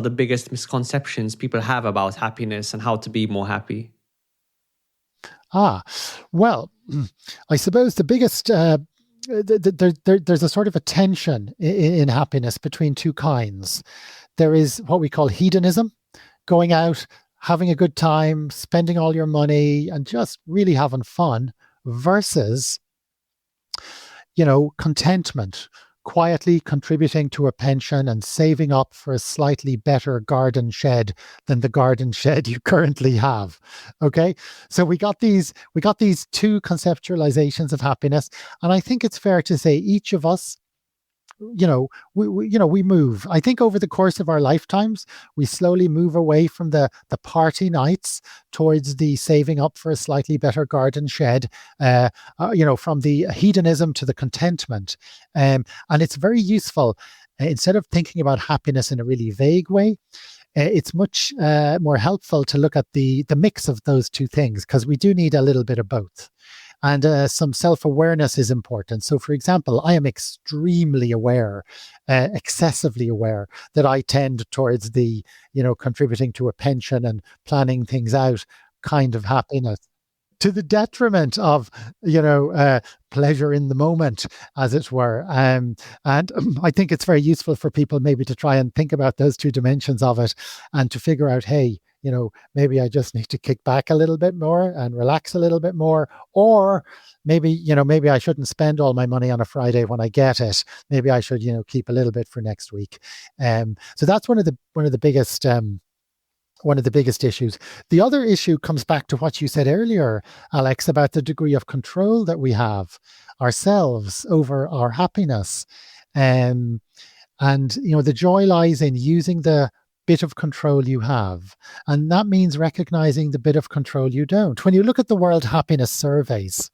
the biggest misconceptions people have about happiness and how to be more happy? Well, I suppose the biggest, there's a sort of a tension in happiness between two kinds. There is what we call hedonism, going out, having a good time, spending all your money and just really having fun, versus, contentment, quietly contributing to a pension and saving up for a slightly better garden shed than the garden shed you currently have. Okay. So we got these two conceptualizations of happiness. And I think it's fair to say each of us, we move. I think over the course of our lifetimes, we slowly move away from the party nights towards the saving up for a slightly better garden shed, from the hedonism to the contentment. And it's very useful. Instead of thinking about happiness in a really vague way, it's much more helpful to look at the mix of those two things, because we do need a little bit of both. And some self-awareness is important. So, for example, I am extremely aware, excessively aware, that I tend towards the, contributing to a pension and planning things out kind of happiness, to the detriment of, pleasure in the moment, as it were. And I think it's very useful for people maybe to try and think about those two dimensions of it and to figure out, hey, maybe I just need to kick back a little bit more and relax a little bit more. Or maybe I shouldn't spend all my money on a Friday when I get it. Maybe I should, keep a little bit for next week. So that's one of the biggest issues. The other issue comes back to what you said earlier, Alex, about the degree of control that we have ourselves over our happiness. And the joy lies in using the bit of control you have. And that means recognizing the bit of control you don't. When you look at the World Happiness Surveys,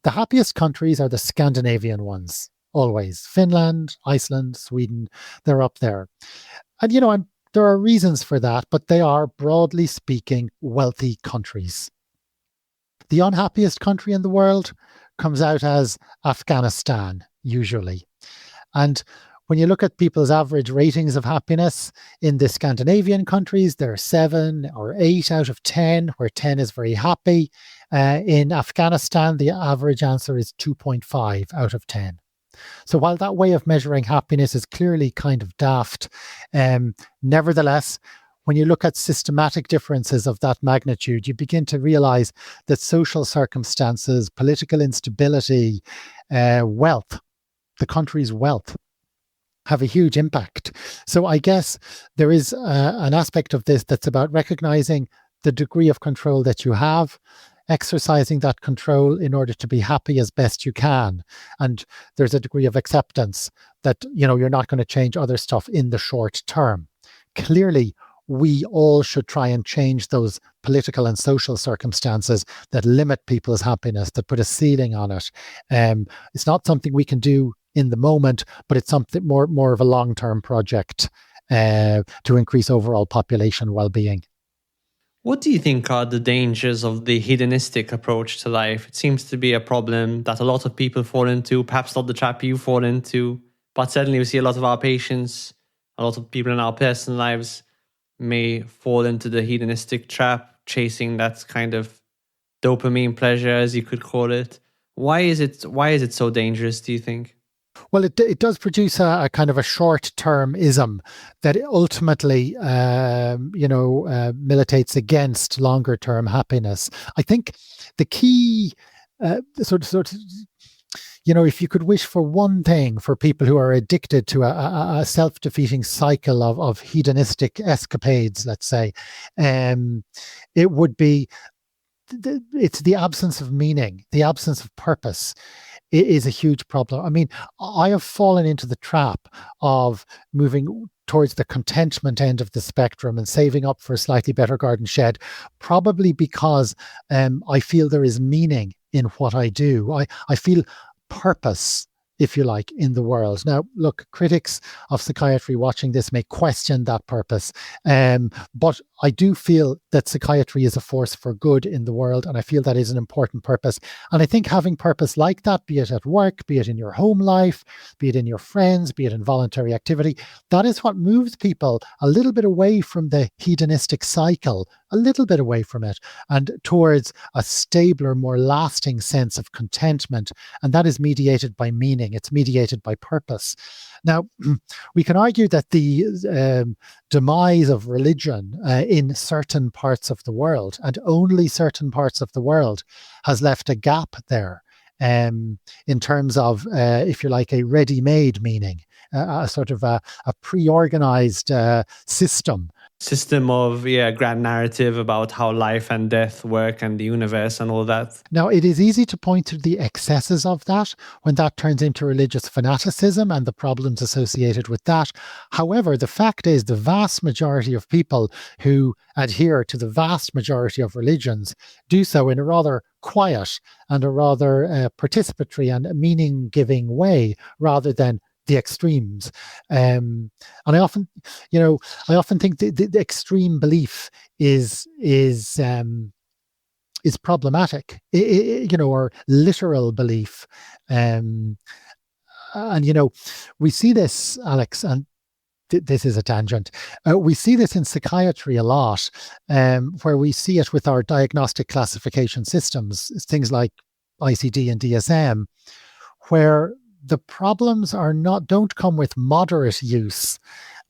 the happiest countries are the Scandinavian ones, always. Finland, Iceland, Sweden, they're up there. And, there are reasons for that, but they are, broadly speaking, wealthy countries. The unhappiest country in the world comes out as Afghanistan, usually. And when you look at people's average ratings of happiness in the Scandinavian countries, they're 7 or 8 out of 10, where 10 is very happy. In Afghanistan, the average answer is 2.5 out of 10. So while that way of measuring happiness is clearly kind of daft, nevertheless, when you look at systematic differences of that magnitude, you begin to realize that social circumstances, political instability, wealth, the country's wealth, have a huge impact. So I guess there is an aspect of this that's about recognizing the degree of control that you have, exercising that control in order to be happy as best you can. And there's a degree of acceptance that, you're not going to change other stuff in the short term. Clearly, we all should try and change those political and social circumstances that limit people's happiness, that put a ceiling on it. It's not something we can do in the moment, but it's something more of a long-term project to increase overall population well-being. What do you think are the dangers of the hedonistic approach to life? It seems to be a problem that a lot of people fall into, perhaps not the trap you fall into, but certainly we see a lot of our patients, a lot of people in our personal lives may fall into the hedonistic trap, chasing that kind of dopamine pleasure, as you could call it. Why is it so dangerous, do you think? Well, it does produce a kind of a short-termism that ultimately, militates against longer-term happiness. I think the key, if you could wish for one thing for people who are addicted to a self-defeating cycle of hedonistic escapades, let's say, it would be it's the absence of meaning, the absence of purpose. It is a huge problem. I mean, I have fallen into the trap of moving towards the contentment end of the spectrum and saving up for a slightly better garden shed, probably because I feel there is meaning in what I do. I feel purpose, if you like, in the world. Now, look, critics of psychiatry watching this may question that purpose, but I do feel that psychiatry is a force for good in the world, and I feel that is an important purpose. And I think having purpose like that, be it at work, be it in your home life, be it in your friends, be it in voluntary activity, that is what moves people a little bit away from the hedonistic cycle, a little bit away from it, and towards a stabler, more lasting sense of contentment. And that is mediated by meaning. It's mediated by purpose. Now, we can argue that the demise of religion in certain parts of the world, and only certain parts of the world, has left a gap there in terms of, if you like, a ready-made meaning, a sort of a pre-organized system of grand narrative about how life and death work and the universe and all that. Now, it is easy to point to the excesses of that when that turns into religious fanaticism and the problems associated with that. However, the fact is the vast majority of people who adhere to the vast majority of religions do so in a rather quiet and a rather participatory and meaning-giving way, rather than the extremes. And I often think the extreme belief is problematic, or literal belief. And we see this, Alex, and this is a tangent. We see this in psychiatry a lot, where we see it with our diagnostic classification systems, things like ICD and DSM, where the problems don't come with moderate use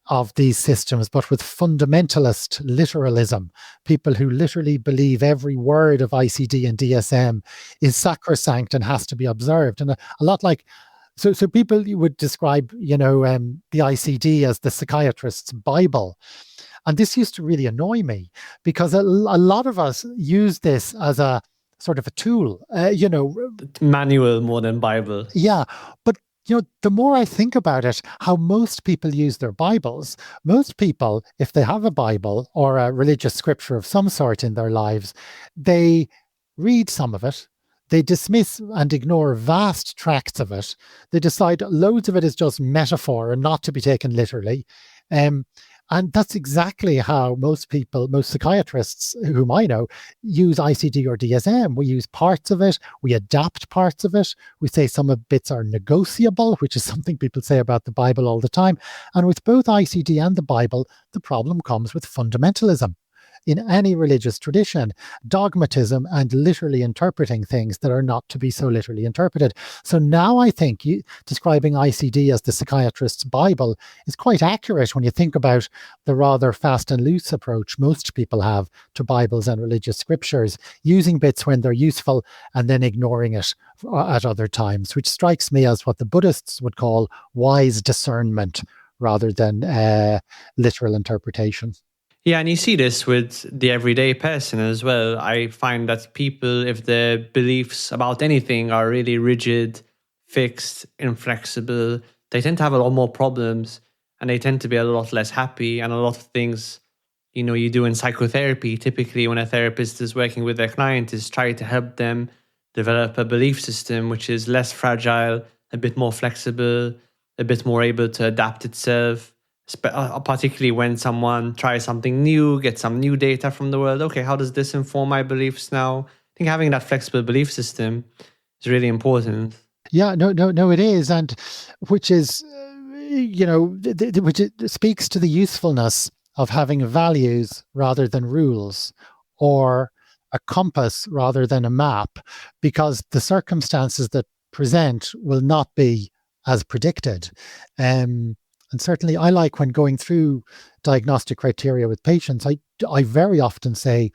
of these systems, but with fundamentalist literalism. People who literally believe every word of ICD and DSM is sacrosanct and has to be observed. And a lot like, so people would describe, the ICD as the psychiatrist's Bible. And this used to really annoy me, because a lot of us use this as a sort of a tool, manual more than Bible. Yeah, but the more I think about it, how most people use their Bibles, most people, if they have a Bible or a religious scripture of some sort in their lives, they read some of it, they dismiss and ignore vast tracts of it, they decide loads of it is just metaphor and not to be taken literally. And that's exactly how most psychiatrists whom I know, use ICD or DSM. We use parts of it, we adapt parts of it, we say some of bits are negotiable, which is something people say about the Bible all the time. And with both ICD and the Bible, the problem comes with fundamentalism. In any religious tradition, dogmatism and literally interpreting things that are not to be so literally interpreted. So now I think describing ICD as the psychiatrist's Bible is quite accurate when you think about the rather fast and loose approach most people have to Bibles and religious scriptures, using bits when they're useful and then ignoring it at other times, which strikes me as what the Buddhists would call wise discernment rather than literal interpretation. Yeah, and you see this with the everyday person as well. I find that people, if their beliefs about anything are really rigid, fixed, inflexible, they tend to have a lot more problems, and they tend to be a lot less happy. And a lot of things, you do in psychotherapy, typically when a therapist is working with their client, is try to help them develop a belief system which is less fragile, a bit more flexible, a bit more able to adapt itself. Particularly when someone tries something new, gets some new data from the world. Okay, how does this inform my beliefs now? I think having that flexible belief system is really important. Yeah, no, it is. And which is, which it speaks to the usefulness of having values rather than rules, or a compass rather than a map, because the circumstances that present will not be as predicted. And certainly I like, when going through diagnostic criteria with patients, I very often say,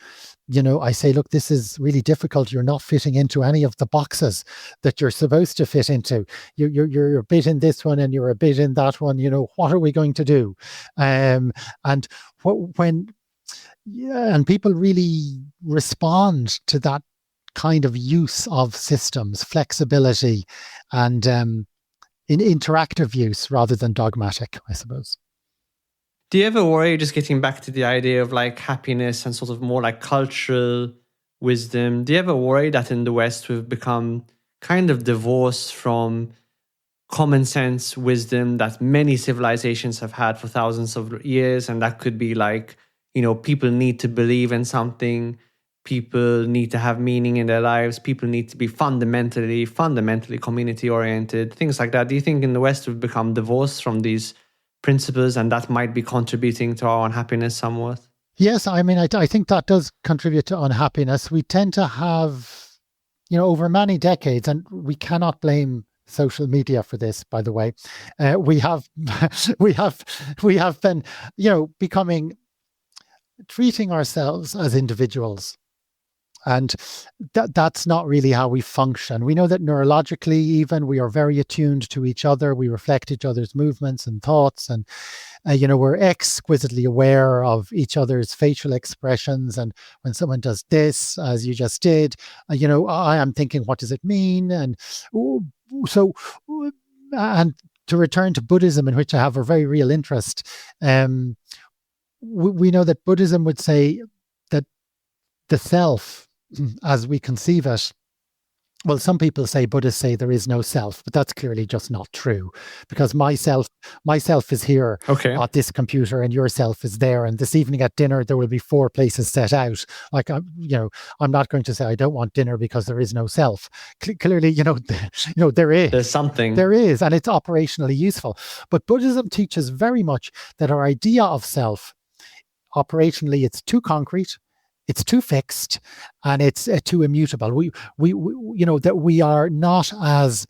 look, this is really difficult. You're not fitting into any of the boxes that you're supposed to fit into. You're a bit in this one and you're a bit in that one. What are we going to do? And people really respond to that kind of use of systems, flexibility, and in interactive use rather than dogmatic, I suppose. Do you ever worry, just getting back to the idea of like happiness and sort of more like cultural wisdom. Do you ever worry that in the West we've become kind of divorced from common sense wisdom that many civilizations have had for thousands of years? And that could be like, people need to believe in something. People need to have meaning in their lives. People need to be fundamentally community oriented, things like that. Do you think in the West we've become divorced from these principles and that might be contributing to our unhappiness somewhat? Yes, I mean, I think that does contribute to unhappiness. We tend to have, over many decades, and we cannot blame social media for this, by the way. We have been, treating ourselves as individuals. And that's not really how we function. We know that neurologically, even, we are very attuned to each other. We reflect each other's movements and thoughts. And, we're exquisitely aware of each other's facial expressions. And when someone does this, as you just did, I am thinking, what does it mean? And and to return to Buddhism, in which I have a very real interest, we know that Buddhism would say that the self, as we conceive it, well, some people say, Buddhists say there is no self, but that's clearly just not true, because myself is here at this computer and your self is there. And this evening at dinner, there will be 4 places set out. Like, I'm not going to say I don't want dinner because there is no self. Clearly, there is. There's something. There is, and it's operationally useful. But Buddhism teaches very much that our idea of self, operationally, it's too concrete, it's too fixed, and it's too immutable. We that we are not as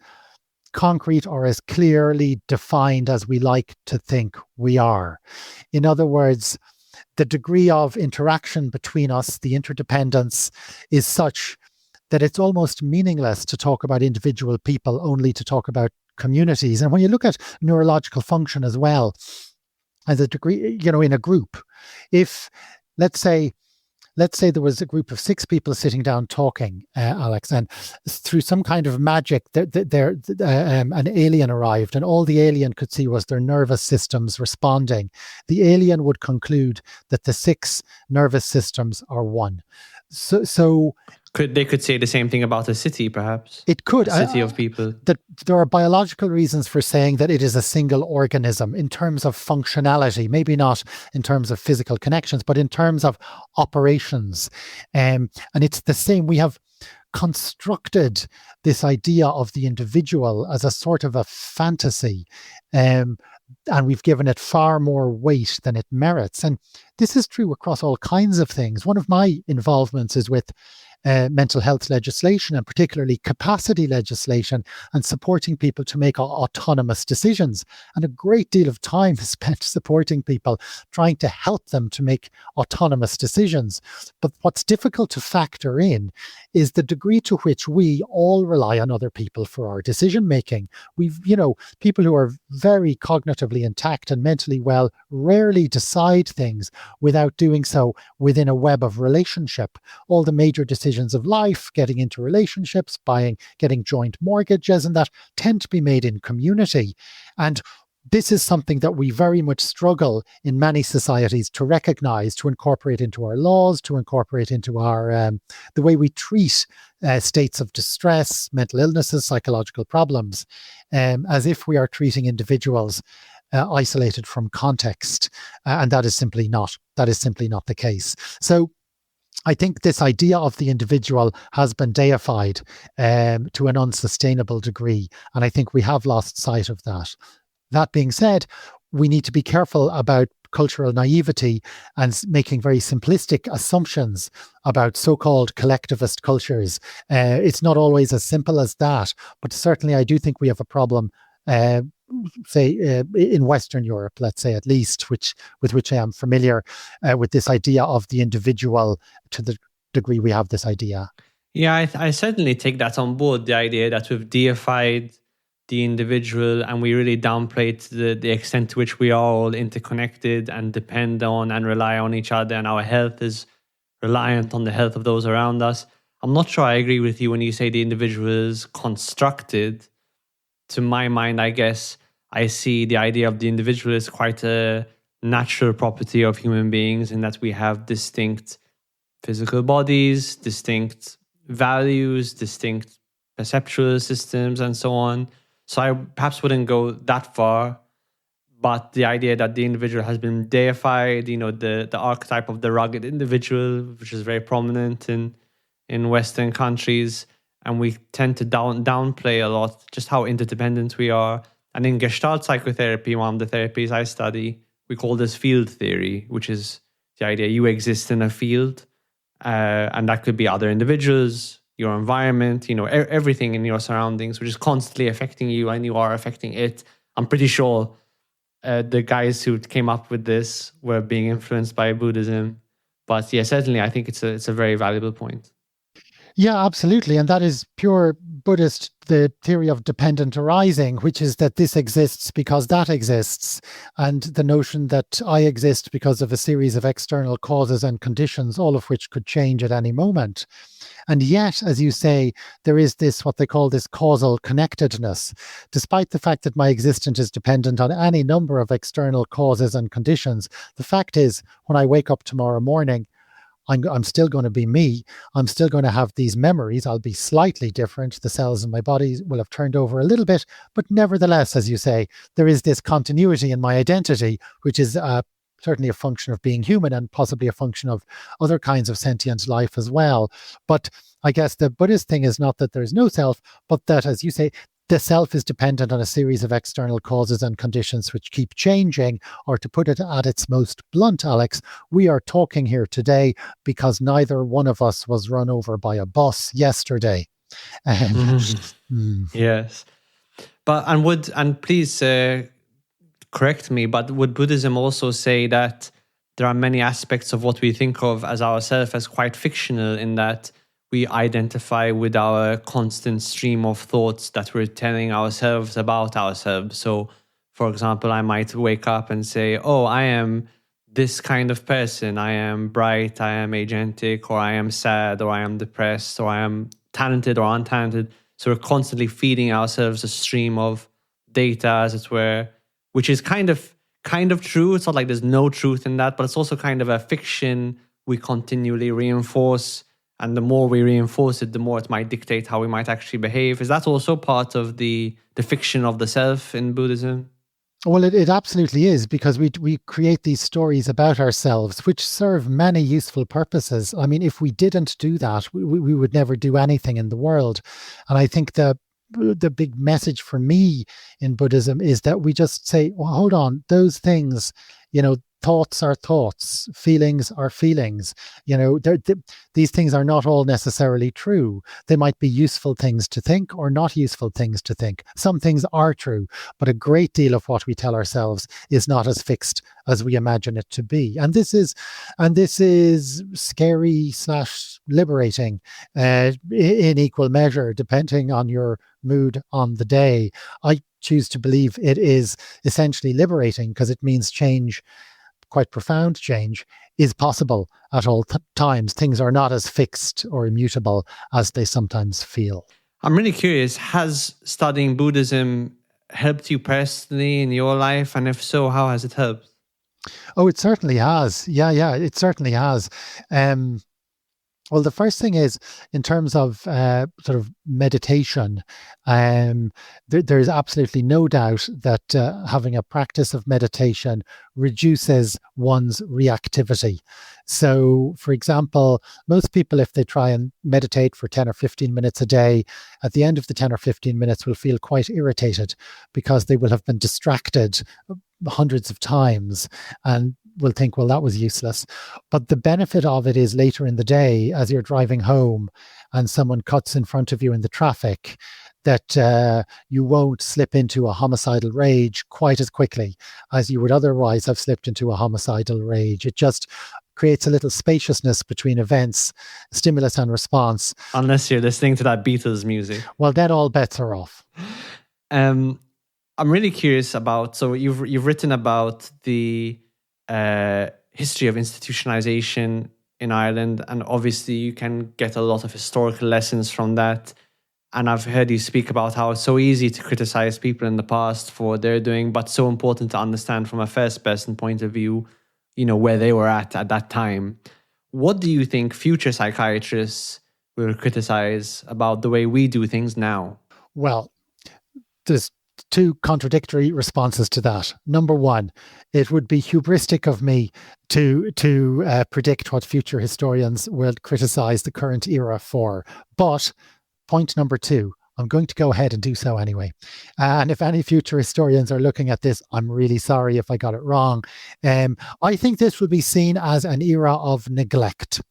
concrete or as clearly defined as we like to think we are. In other words, the degree of interaction between us, the interdependence, is such that it's almost meaningless to talk about individual people, only to talk about communities. And when you look at neurological function as well, as a degree, in a group, if let's say there was a group of 6 people sitting down talking, Alex, and through some kind of magic, an alien arrived, and all the alien could see was their nervous systems responding. The alien would conclude that the 6 nervous systems are one. So they could say the same thing about a city, perhaps. It could. A city of people. That there are biological reasons for saying that it is a single organism in terms of functionality, maybe not in terms of physical connections, but in terms of operations. And it's the same. We have constructed this idea of the individual as a sort of a fantasy. And we've given it far more weight than it merits. And this is true across all kinds of things. One of my involvements is with mental health legislation, and particularly capacity legislation, and supporting people to make autonomous decisions. And a great deal of time is spent supporting people, trying to help them to make autonomous decisions. But what's difficult to factor in is the degree to which we all rely on other people for our decision making. We've, people who are very cognitively intact and mentally well rarely decide things without doing so within a web of relationship. All the major decisions of life, getting into relationships, getting joint mortgages, and that tend to be made in community. And this is something that we very much struggle in many societies to recognize, to incorporate into our laws, to incorporate into our the way we treat states of distress, mental illnesses, psychological problems, as if we are treating individuals isolated from context, and that is simply not the case. So I think this idea of the individual has been deified to an unsustainable degree, and I think we have lost sight of that. That being said, we need to be careful about cultural naivety and making very simplistic assumptions about so-called collectivist cultures. It's not always as simple as that, but certainly I do think we have a problem, in Western Europe, let's say at least, with which I am familiar, with this idea of the individual to the degree we have this idea. Yeah, I certainly take that on board, the idea that we've deified the individual and we really downplayed the extent to which we are all interconnected and depend on and rely on each other, and our health is reliant on the health of those around us. I'm not sure I agree with you when you say the individual is constructed. To my mind, I guess I see the idea of the individual as quite a natural property of human beings, in that we have distinct physical bodies, distinct values, distinct perceptual systems, and so on. So I perhaps wouldn't go that far. But the idea that the individual has been deified, the archetype of the rugged individual, which is very prominent in Western countries, and we tend to downplay a lot just how interdependent we are. And in Gestalt psychotherapy, one of the therapies I study, we call this field theory, which is the idea you exist in a field, and that could be other individuals, your environment, everything in your surroundings, which is constantly affecting you, and you are affecting it. I'm pretty sure the guys who came up with this were being influenced by Buddhism. But yeah, certainly I think it's a very valuable point. Yeah, absolutely. And that is pure Buddhist, the theory of dependent arising, which is that this exists because that exists. And the notion that I exist because of a series of external causes and conditions, all of which could change at any moment. And yet, as you say, there is this, what they call this causal connectedness. Despite the fact that my existence is dependent on any number of external causes and conditions, the fact is, when I wake up tomorrow morning, I'm still going to be me. I'm still going to have these memories. I'll be slightly different. The cells in my body will have turned over a little bit, but nevertheless, as you say, there is this continuity in my identity, which is certainly a function of being human and possibly a function of other kinds of sentient life as well. But I guess the Buddhist thing is not that there's no self, but that, as you say, the self is dependent on a series of external causes and conditions which keep changing. Or to put it at its most blunt, Alex, we are talking here today because neither one of us was run over by a bus yesterday. Yes. And please correct me, but would Buddhism also say that there are many aspects of what we think of as ourself as quite fictional, in that we identify with our constant stream of thoughts that we're telling ourselves about ourselves? So, for example, I might wake up and say, oh, I am this kind of person. I am bright, I am agentic, or I am sad, or I am depressed, or I am talented or untalented. So we're constantly feeding ourselves a stream of data, as it were, which is kind of true. It's not like there's no truth in that, but it's also kind of a fiction we continually reinforce. And the more we reinforce it, the more it might dictate how we might actually behave. Is that also part of the fiction of the self in Buddhism? Well, it absolutely is, because we create these stories about ourselves, which serve many useful purposes. I mean, if we didn't do that, we would never do anything in the world. And I think the big message for me in Buddhism is that we just say, well, hold on, those things, thoughts are thoughts, feelings are feelings. These things are not all necessarily true. They might be useful things to think or not useful things to think. Some things are true, but a great deal of what we tell ourselves is not as fixed as we imagine it to be. And this is scary / liberating in equal measure, depending on your mood on the day. I choose to believe it is essentially liberating, because it means change, quite profound change, is possible at all times. Things are not as fixed or immutable as they sometimes feel. I'm really curious, has studying Buddhism helped you personally in your life? And if so, how has it helped? Oh, it certainly has. Yeah, it certainly has. Well, the first thing is, in terms of sort of meditation, there's absolutely no doubt that having a practice of meditation reduces one's reactivity. So, for example, most people, if they try and meditate for 10 or 15 minutes a day, at the end of the 10 or 15 minutes will feel quite irritated, because they will have been distracted hundreds of times and will think, well, that was useless. But the benefit of it is later in the day, as you're driving home and someone cuts in front of you in the traffic, that you won't slip into a homicidal rage quite as quickly as you would otherwise have slipped into a homicidal rage. It just creates a little spaciousness between events, stimulus and response. Unless you're listening to that Beatles music. Well, then all bets are off. I'm really curious about, so you've written about the history of institutionalization in Ireland, and obviously you can get a lot of historical lessons from that. And I've heard you speak about how it's so easy to criticize people in the past for what they're doing, but so important to understand from a first person point of view, where they were at that time. what do you think future psychiatrists will criticize about the way we do things now? Well, there's two contradictory responses to that. Number one, it would be hubristic of me to predict what future historians will criticize the current era for. But point number two, I'm going to go ahead and do so anyway. And if any future historians are looking at this, I'm really sorry if I got it wrong. I think this will be seen as an era of neglect.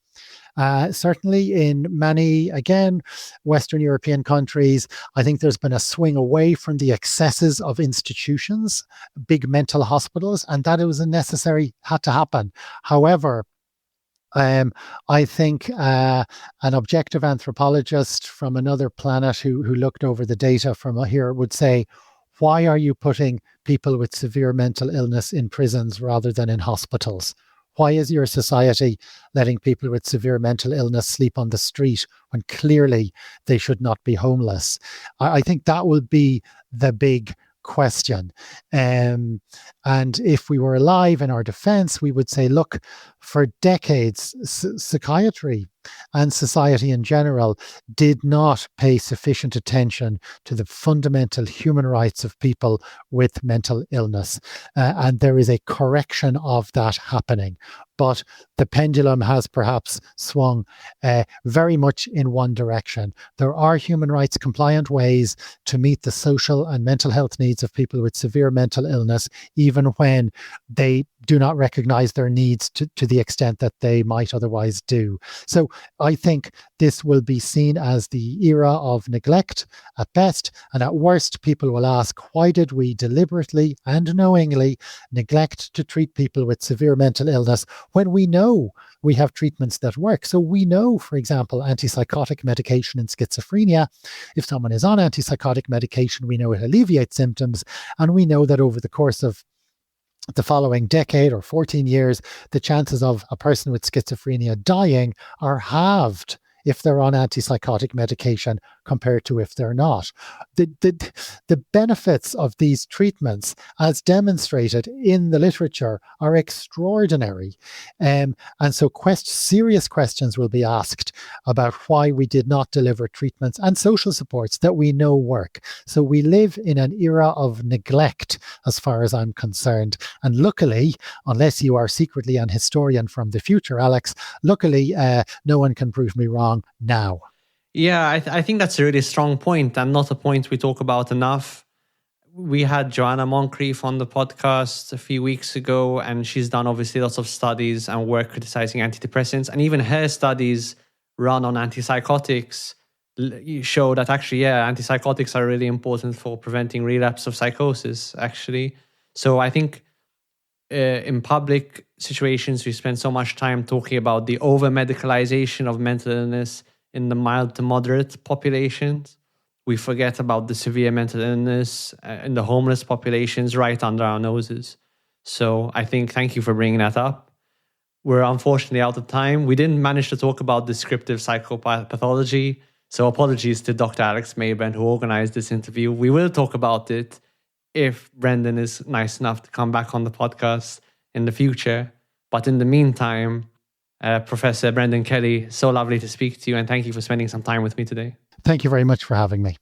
Certainly in many, again, Western European countries, I think there's been a swing away from the excesses of institutions, big mental hospitals, and that it was had to happen. However, I think an objective anthropologist from another planet who looked over the data from here would say, why are you putting people with severe mental illness in prisons rather than in hospitals? Why is your society letting people with severe mental illness sleep on the street when clearly they should not be homeless? I think that will be the big question. And if we were alive in our defense, we would say, look, for decades, psychiatry and society in general did not pay sufficient attention to the fundamental human rights of people with mental illness. And there is a correction of that happening. But the pendulum has perhaps swung very much in one direction. There are human rights compliant ways to meet the social and mental health needs of people with severe mental illness, even when they do not recognize their needs to the extent that they might otherwise do. So I think this will be seen as the era of neglect at best, and at worst, people will ask, why did we deliberately and knowingly neglect to treat people with severe mental illness when we know we have treatments that work? So we know, for example, antipsychotic medication in schizophrenia. If someone is on antipsychotic medication, we know it alleviates symptoms, and we know that over the course of the following decade or 14 years, the chances of a person with schizophrenia dying are halved if they're on antipsychotic medication compared to if they're not. The benefits of these treatments, as demonstrated in the literature, are extraordinary. And so serious questions will be asked about why we did not deliver treatments and social supports that we know work. So we live in an era of neglect, as far as I'm concerned. And luckily, unless you are secretly an historian from the future, Alex, luckily, no one can prove me wrong now. Yeah, I think that's a really strong point, and not a point we talk about enough. We had Joanna Moncrief on the podcast a few weeks ago, and she's done obviously lots of studies and work criticizing antidepressants. And even her studies run on antipsychotics show that actually, antipsychotics are really important for preventing relapse of psychosis, actually. So I think in public situations, we spend so much time talking about the over-medicalization of mental illness in the mild to moderate populations. We forget about the severe mental illness in the homeless populations right under our noses. So I think, thank you for bringing that up. We're unfortunately out of time. We didn't manage to talk about descriptive psychopathology. So apologies to Dr. Alex Mayburn, who organized this interview. We will talk about it if Brendan is nice enough to come back on the podcast in the future. But in the meantime, Professor Brendan Kelly, so lovely to speak to you, and thank you for spending some time with me today. Thank you very much for having me.